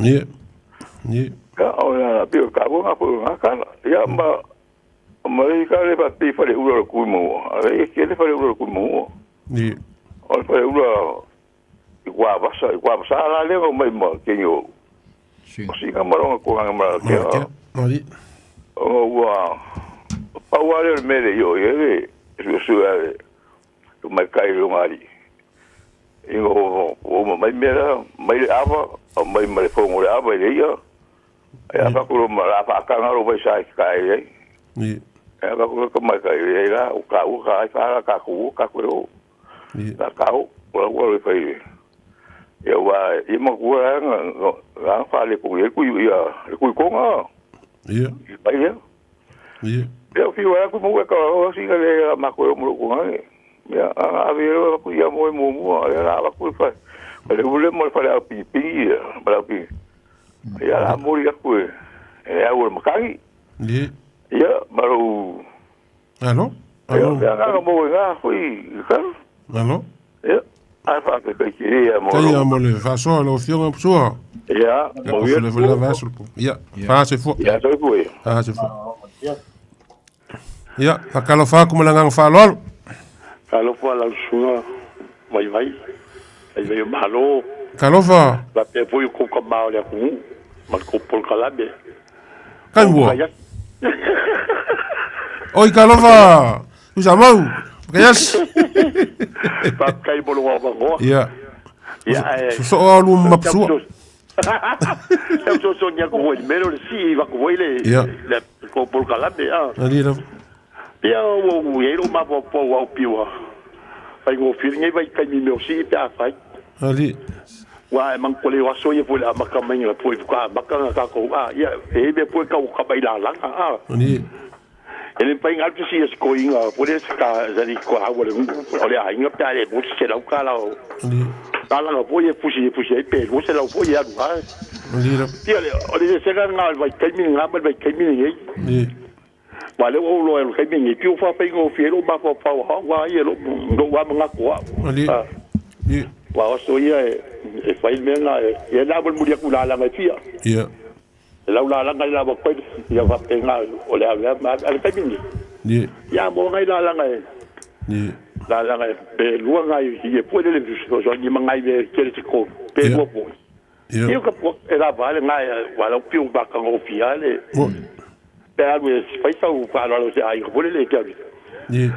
ni ka ona pero ka bo nga po nga ka ya mai ka le pa ti fa le uro ku mo ala ke le fa le uro ku mo ni o fa le uro igual pasa la le mai mo que yo si ka maro ko nga maro ke Mari. Wow. Pawale mele yo ye su mai kai lo mari. Ingo o mai mera mai ava mai fo mo ava ye yo. Ya fa ko ma fa ka ngaro vai sai kai ye. Ni. Ya fa ko mai kai ye la o ka ka ko. Ni. Ka o lo fa ye. Ya wa mo ko nga fa le ko ye ku ya ku ko nga. Iya. Iya. Iya. Ya fio aku mo ka o si ka le ma ko mo ko ngai. Ya a ver ko ya mo ya la ko fa. Pero le mo fa la pipi, para pi. Ya la mo ya ko. Ya o mo kai. Iya. Ya, pero Ah non? Alo. Ya nga mo nga hui. Alo. Ya. Ai fa pe pe ki mo. Ya mo le fa so lo fiona sua. Ya. Mo le la vaso. Ya. Fa se fo. Ya so fu. Ah se fo. Ya, akalo fa como la ngang fa lol. Kalo fa la sunga. Vai. Ai vai malo. Kalo fa. La pe fu ko ko ma le ku. Mal ko por kalabe. Kai mo. Oi kalo fa. Usa mau. Kayas. Pa kai bolo wa ba. Ya. Ya. So alu mapsu. Eu sou com ele, melhor se vai com ele. Le ko por kalabe ah. Ali la. Ya o yero ma po wa piwa. Ai go firnge vai kai mi meu si pa fai. Ali. Wa man ko le wa so ye pula makamai la po ka makanga ka ko ya e be po ka bai la Ali. Ele pai ngal tu si es ko inga po de ka zali ko ha wo le ole a inga pa le mo se la ka la. Ali. Tala no po ye pusi e pe mo se la po ye adu ha. Ali la. Ti ole se ga ngal vai kai mi nga vai kai mi ngai. Ali. Wa le o lo el kai mi ngai piu fa pe go fiero ba fa wa ye lo do wa nga ko. Ali. Ye. Wa so ye e fai menga e la bol mudia kula la ngai fia. Ya. La ngai la ba ko ya va penga ole a al kai mi. Ye. Ya mo ngai la ngai. Ye. La ngai pe lu ngai ye po le so ni ngai be kele ko pe go po. Eu que era vale ngai wa lo piu ba ka go fia le. Pe a we fai sa u pa lo se ai ko le ke. Ye.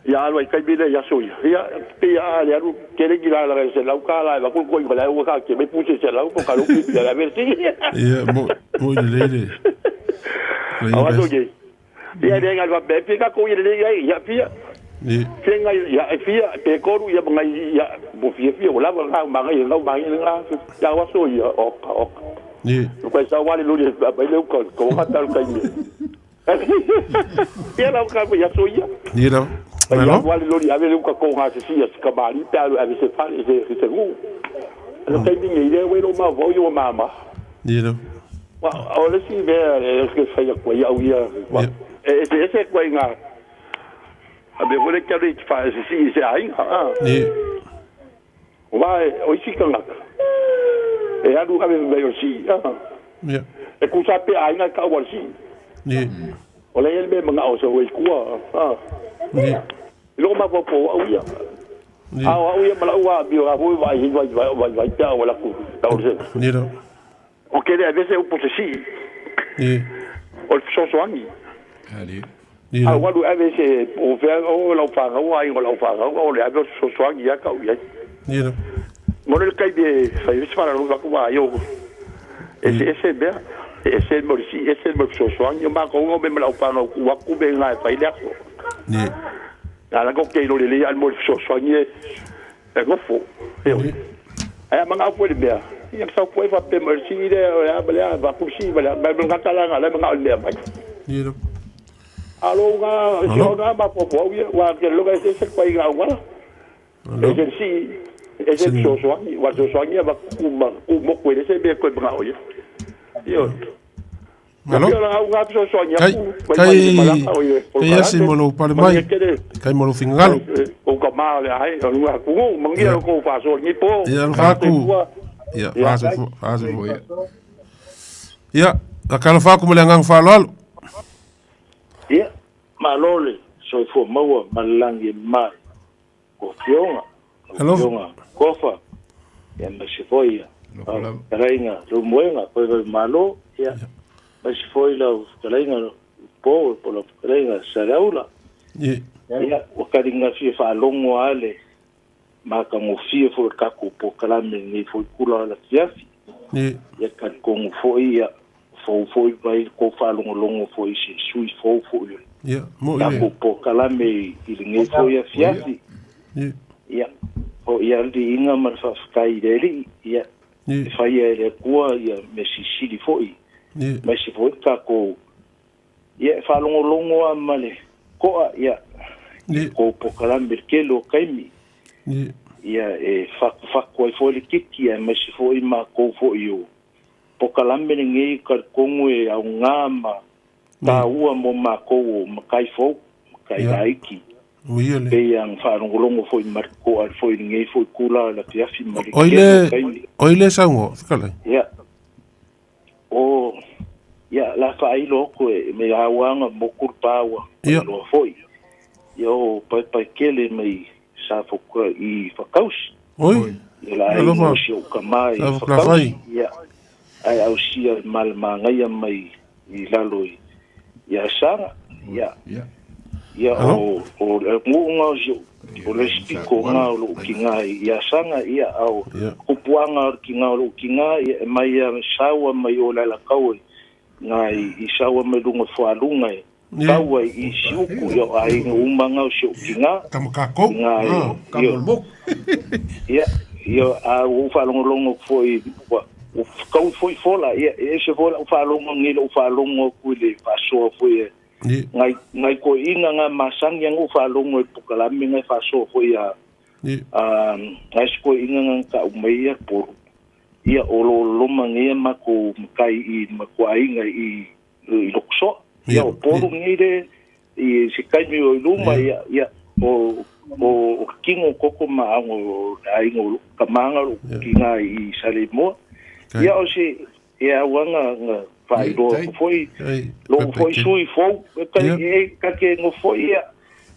Ya lo kai bi le ya so ya pe ya le ru kele ki la se la ka la ba ko ko la u ka ke me puse se la ko ka lo ki la ver si. Ya mo le. Awa so ye. Ya de ngal ba be pe ka ko ye le ya pia. Ni. Kenga ya fia pe ko ru ya ngai ya bo fia wala ba ma ngai ngau ba ngai nga ya wa so ya o. Ni. Ko sa wale lo le ba le ko ka tal kai ni. Ya la ka ya so ya. Ni la. Ya wale lo ya le ko nga se si ka ba ni pa ave se fa se ru. Lo kai ni ile we lo ma vo yo mama. Ni la. Wa o le si be que fa ya ko ya uia. Ese ko nga. Abe vole que ele faz assim, isso aí, vai, hoje fica lá. É a do cabelo meio assim, é com sabe aí na causa assim. Olha ele mesmo na outra vez cua, ele não vai pôr o ia. O ia malau a bio a vai tá olha com tá olhando. O que ele às vezes é o possi. O só ani. Ali. Ah, walu ave se o ver o la fa o ai o la fa o le ave so so ya ka u ya ni mo le kai de fa is para lo ka wa yo ese be ese mo si ese mo so so yo ma ko ngo be la fa no wa ku be ngai fa ile ko ni la ko ke lo le al mo so so ni e go fo ai ma nga pu de be ya sa pu fa pe mo si de ya ba ku si ba ba nga ta la nga le nga le ba ni Alo nga ba po wa ke lo ga se ko nga wa ese si ese so wa so ba ku mo ko ese be ko ba o yo alo nga so kai ese mo lo pa mai kai mo lo fingalo o ka ma le ai o nga ku mo ngi ko fa so ni po ya fa ku ya fa se fo ya akala fa ku mo le ngang fa lolo. Ia, malole, so fo maua, malangi mai, ko fionga, kofa, ia masifoia, karainga, rumuenga, koe malo, ia, masifoila, karainga, po la karainga, saraula, ia, wakaringa fia whaalongo ale, maka ngofia fo kaku po kalame ni fo kula la fiafi, ia kan kongo fo ia, foi vai ko falo longo foi se sui foi ya mo ile ko kalame ilinge foi ya fiasi ya o ya di inga mar fa kai deli ya fai ele kwa ya mesisi di foi mas se foi ka ko ya falo longo amale ko ya ko po kalame kelo kaimi ya fa ko foi kiki ya mas foi ma ko foi yo po kalame ngi kar kongu e au ngama ta ua mo makou makai kai aiki Uiele. pe yang whanongolongo foi marko al foi ngei foi kula la tiafi mari Oile sango fikalai ya o ya la failo ko me awanga mo kurpawa lo foi yo pai kele me sa foko I fakaus oi la no sio kamai fakaus ya ai au sia mal mangai mai I laloi ya sara ya o ngunga o le spiko nga o kinga ya sanga ia au kupuanga kinga o kinga mai ya sawa mai o la kau ngai I sawa mai lunga fualunga kaua I siuku yo ai umanga o sio kinga kamakako ngai kamolmok yo a u falongo foi o kau foi fola ese fola o falongo ngilo o falongo kuile paso foi ngai ko inga nga masang yang o falongo pukalami ngai paso foi a ngai ko inga nga ka umeia por ia olo mangia mako kai I mako ainga I lokso ia o por ngire I se kai mi o luma ia o kingo koko maango aingo kamanga kinga I salemo ia o se ia wanga nga fai do foi lo foi sui fo ka ke ngo foi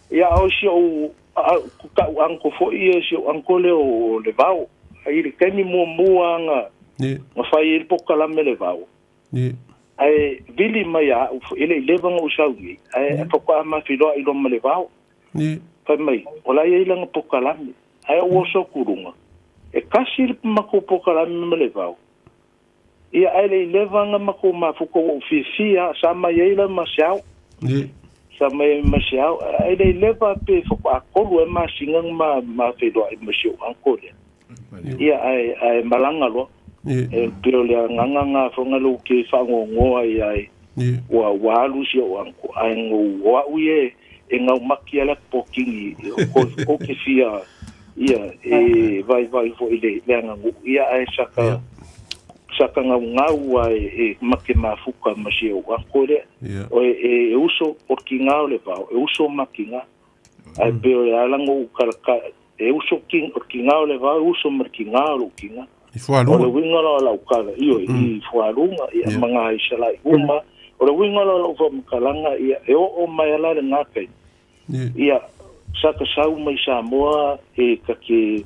ia o se o ka anko foi ia se anko le o le vao ai le kemi mo nga nga fai il pokala me le vao ai vili mai a ele levang o saui ai poka ma filo I lo me le vao pa mai ola ia langa pokala ai o so kurunga e kasi mako pokala me le vao ia ai levanga mako mafuko o fifia sama ia masiao sama masiao ai leva pe foko akolu e masinga ma filo I masio ankole ia ai malanga lo e pero le nganga fonga lo ke fango ai wa walu sio anko ai ngo wa uye e ngau makiala pokingi o ke fia ia vai fo ile ngau ia ai saka ngau ai make mafuka masio anko le o e uso orkinga le pao e uso makinga ai pero le alango kalka e uso orkinga le va uso markinga lo kinga o le winga la ukala io I fuarunga ia manga isala uma o le winga la fo mkalanga ia o mai ala le ngakai ia saka sau mai Samoa e kake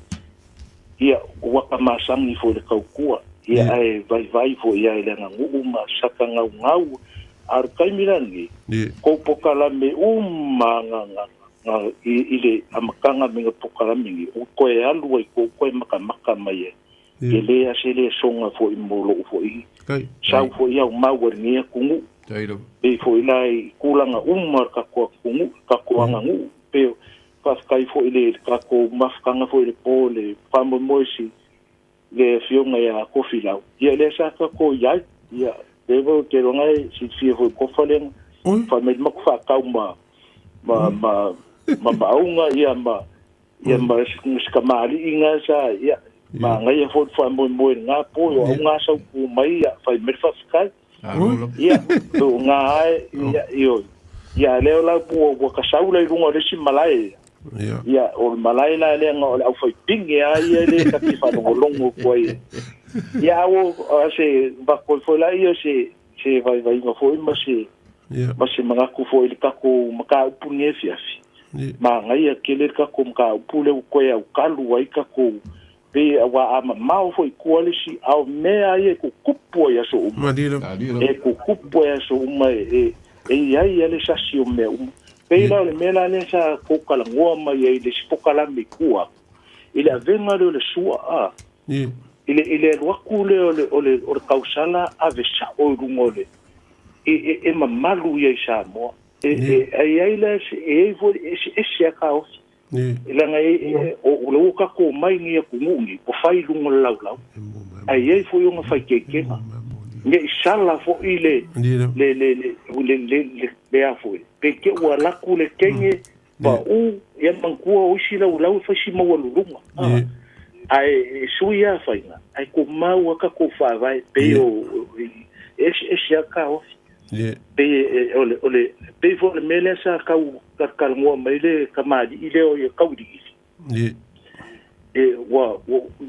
ia waka masangi fo le kaukua ia ai vai fo ia le nguma saka ngau ar kai mirangi ko pokala me nga ile amakanga me pokala me ko e alu ko maka mai ele asele songa fo imolo fo I sau fo ia mawar ni kungu e fo ilai kulanga umar ka ko kungu ka ko ngu pe pas kai fo ile ka ko mafkanga fo ile pole pambo moisi le fionga ya ko filau ia le sa ka ko ia devo ke rongai si fo ko falen fa me mak fa ka ma baunga ia ma skamali inga sa ia ma ngai fo mo nga po yo nga sa ku mai fa mer fa skai ia to nga ia le la po ka saula I lunga le si malai ia o malai la le nga au fa ping ia le ka ki fa no longo ko ia o se ba ko fo la ia se vai nga fo ma se manga ku fo il ka ko maka punie fiafi ma ngai akele ka ko maka pule ko ya kalu ai ka ko pe wa ama mau foi quality au mea e ku kupo ya so e ku kupo ya so e ai ele sa si o me pe la le mela le sa ko kala ngoma ye le spokala me kua ile avenga le sua ile wakule ole kausala ave sa o rungole e mamalu ye sa mo ai le e vo e se ka ilanga o lo ka ko mai ni ku ngi ko fai lungo lau ai fo yo fai keke nge sala fo ile le afo pe ke wala ku le kenge ba u ya manku o shila u lau fa shi ma walunga ai suia faina ai ko mau ka ko fa vai pe o ya ka o pe ole pe fo le mele sa kau kalmo mai le kamadi ile o ye kau di wa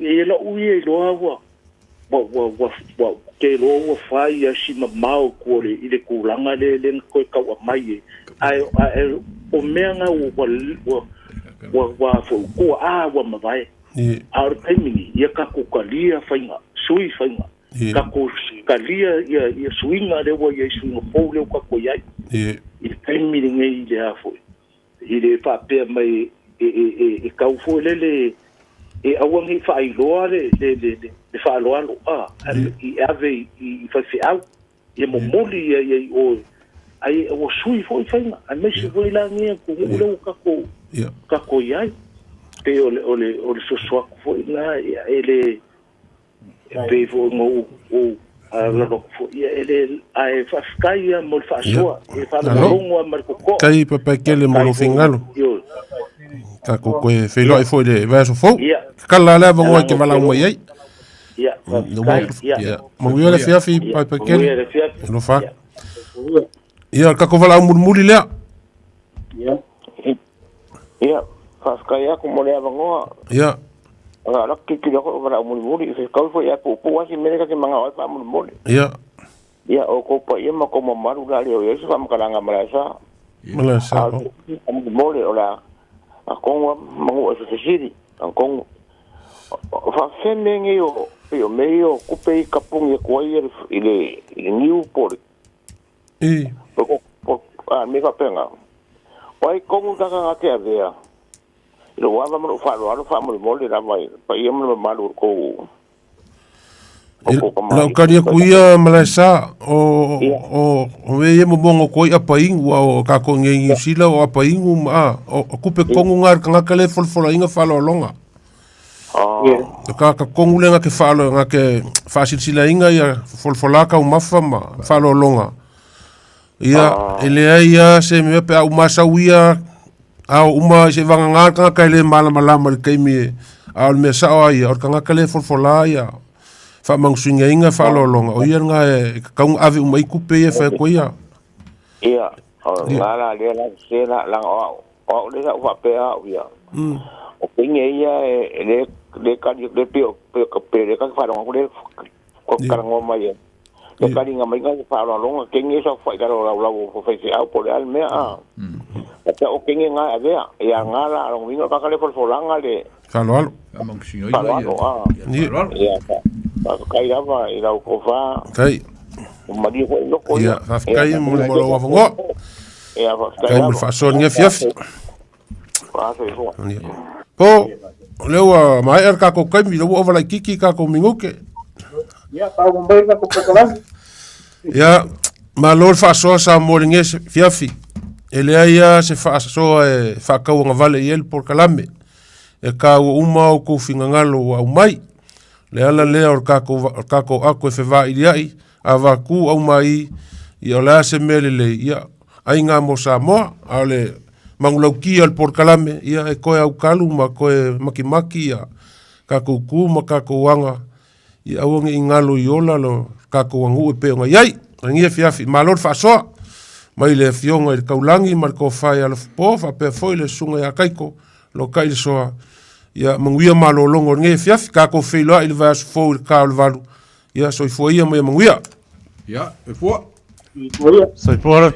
e lo uie lo wa ke lo fai ya si mau ko le ile kulanga le ko ka wa mai ai o menga wa fo ko wa mavai ar taimini ia ka ko kalia fainga sui fainga ka ko kalia ia suinga le wa ia suinga fo le ka ko ia i taimini ngai le afo i le fa pe mai e ka fo le awang hi fa i loa le fa loa lo i ave i fa fi au e mo moli e o ai o sui fo fainga a me se voi la ngia ko le ka ko ia pe ole so fo na ele pe fo mo a lo fo ele ai fa sky mo fa so e fa lo mo ko kai pa kele mo fingalo ka ko fe lo fo de va so fo kala la mo ke vala mo ye mo yo le fiafi pa kele no fa ka ko vala mo muli le Faskaya ko mo le abango. Nga ki ko wala mo se ka fo ya po wasi mereka ke mga pa mo mo. O ko pa ye ma ko mo maru la le o yeso kam kalanga malasa. Mo le ola. Ako mo so se siri. Ako fa semenge yo meio ku pe kapung ye ko ile new port. Me ka penga. Pai kongu taka ake avea. Lo wava mo fa mo le la mai. Pa ia mo malu ko. La karia kuia malasa o we mo bongo ko ia paingu o ka ko ngi sila o paingu ma o kupe kongu ngar ka kale folfola inga falo longa. Ka kongu lenga ke falo nga ke fasil sila inga ia folfola ka mafa ma falo longa. Ia ele ia se me pe au masa uia au uma se vanga ngaka ka le mala ke mi au me sa ia o ka kale folfola ia fa mangsunga inga fa longa o ia nga ka un ave uma ikupe ia fa ko ia la le la se la o le sa fa pe au ia o pinga ia le ka le pe le ka fa longa ko ka ngoma ia le ka linga mai ka fa longa ke ngi so fa ka la fo fa se au po le al me Kata o kengi nga avea, ia ngala arong winga kakale folfolanga le. Falo. Amang singo ia. Ia. Kai lava ila ko fa. Kai. Mari ko no ko. Ia, kai mo lo wa fongo. Ia, kai mo fa so nga fiaf. So. Po, lewa mai ka ko kai mi lo wa la kiki ka ko minguke. Ia, ka mo mbai ka ko kolan. Ia, ma lo fa so sa mo nges fiafi. Ele aia se so fa ka nga vale yel por kalame e ka uma o ku fingangalo au mai le ala le or ka ko ako fe va iai ava ku au mai i ola se mele ia ai nga mo sa mo ale mangulauki al por kalame ia e ko au kalu ma ko makimaki ia ka ku ma ka ko wanga i au ngi ngalo yola lo ka ko wangu e pe nga iai ngi fiafi malor fa so mai le fionga i kaulangi marko fai ala po fa pe foi le sunga ya kaiko lo kai soa ya manguia malo longo nge fiaf ka ko feilo il va fo il ka valu ya so foi ia mai manguia ya e fo so por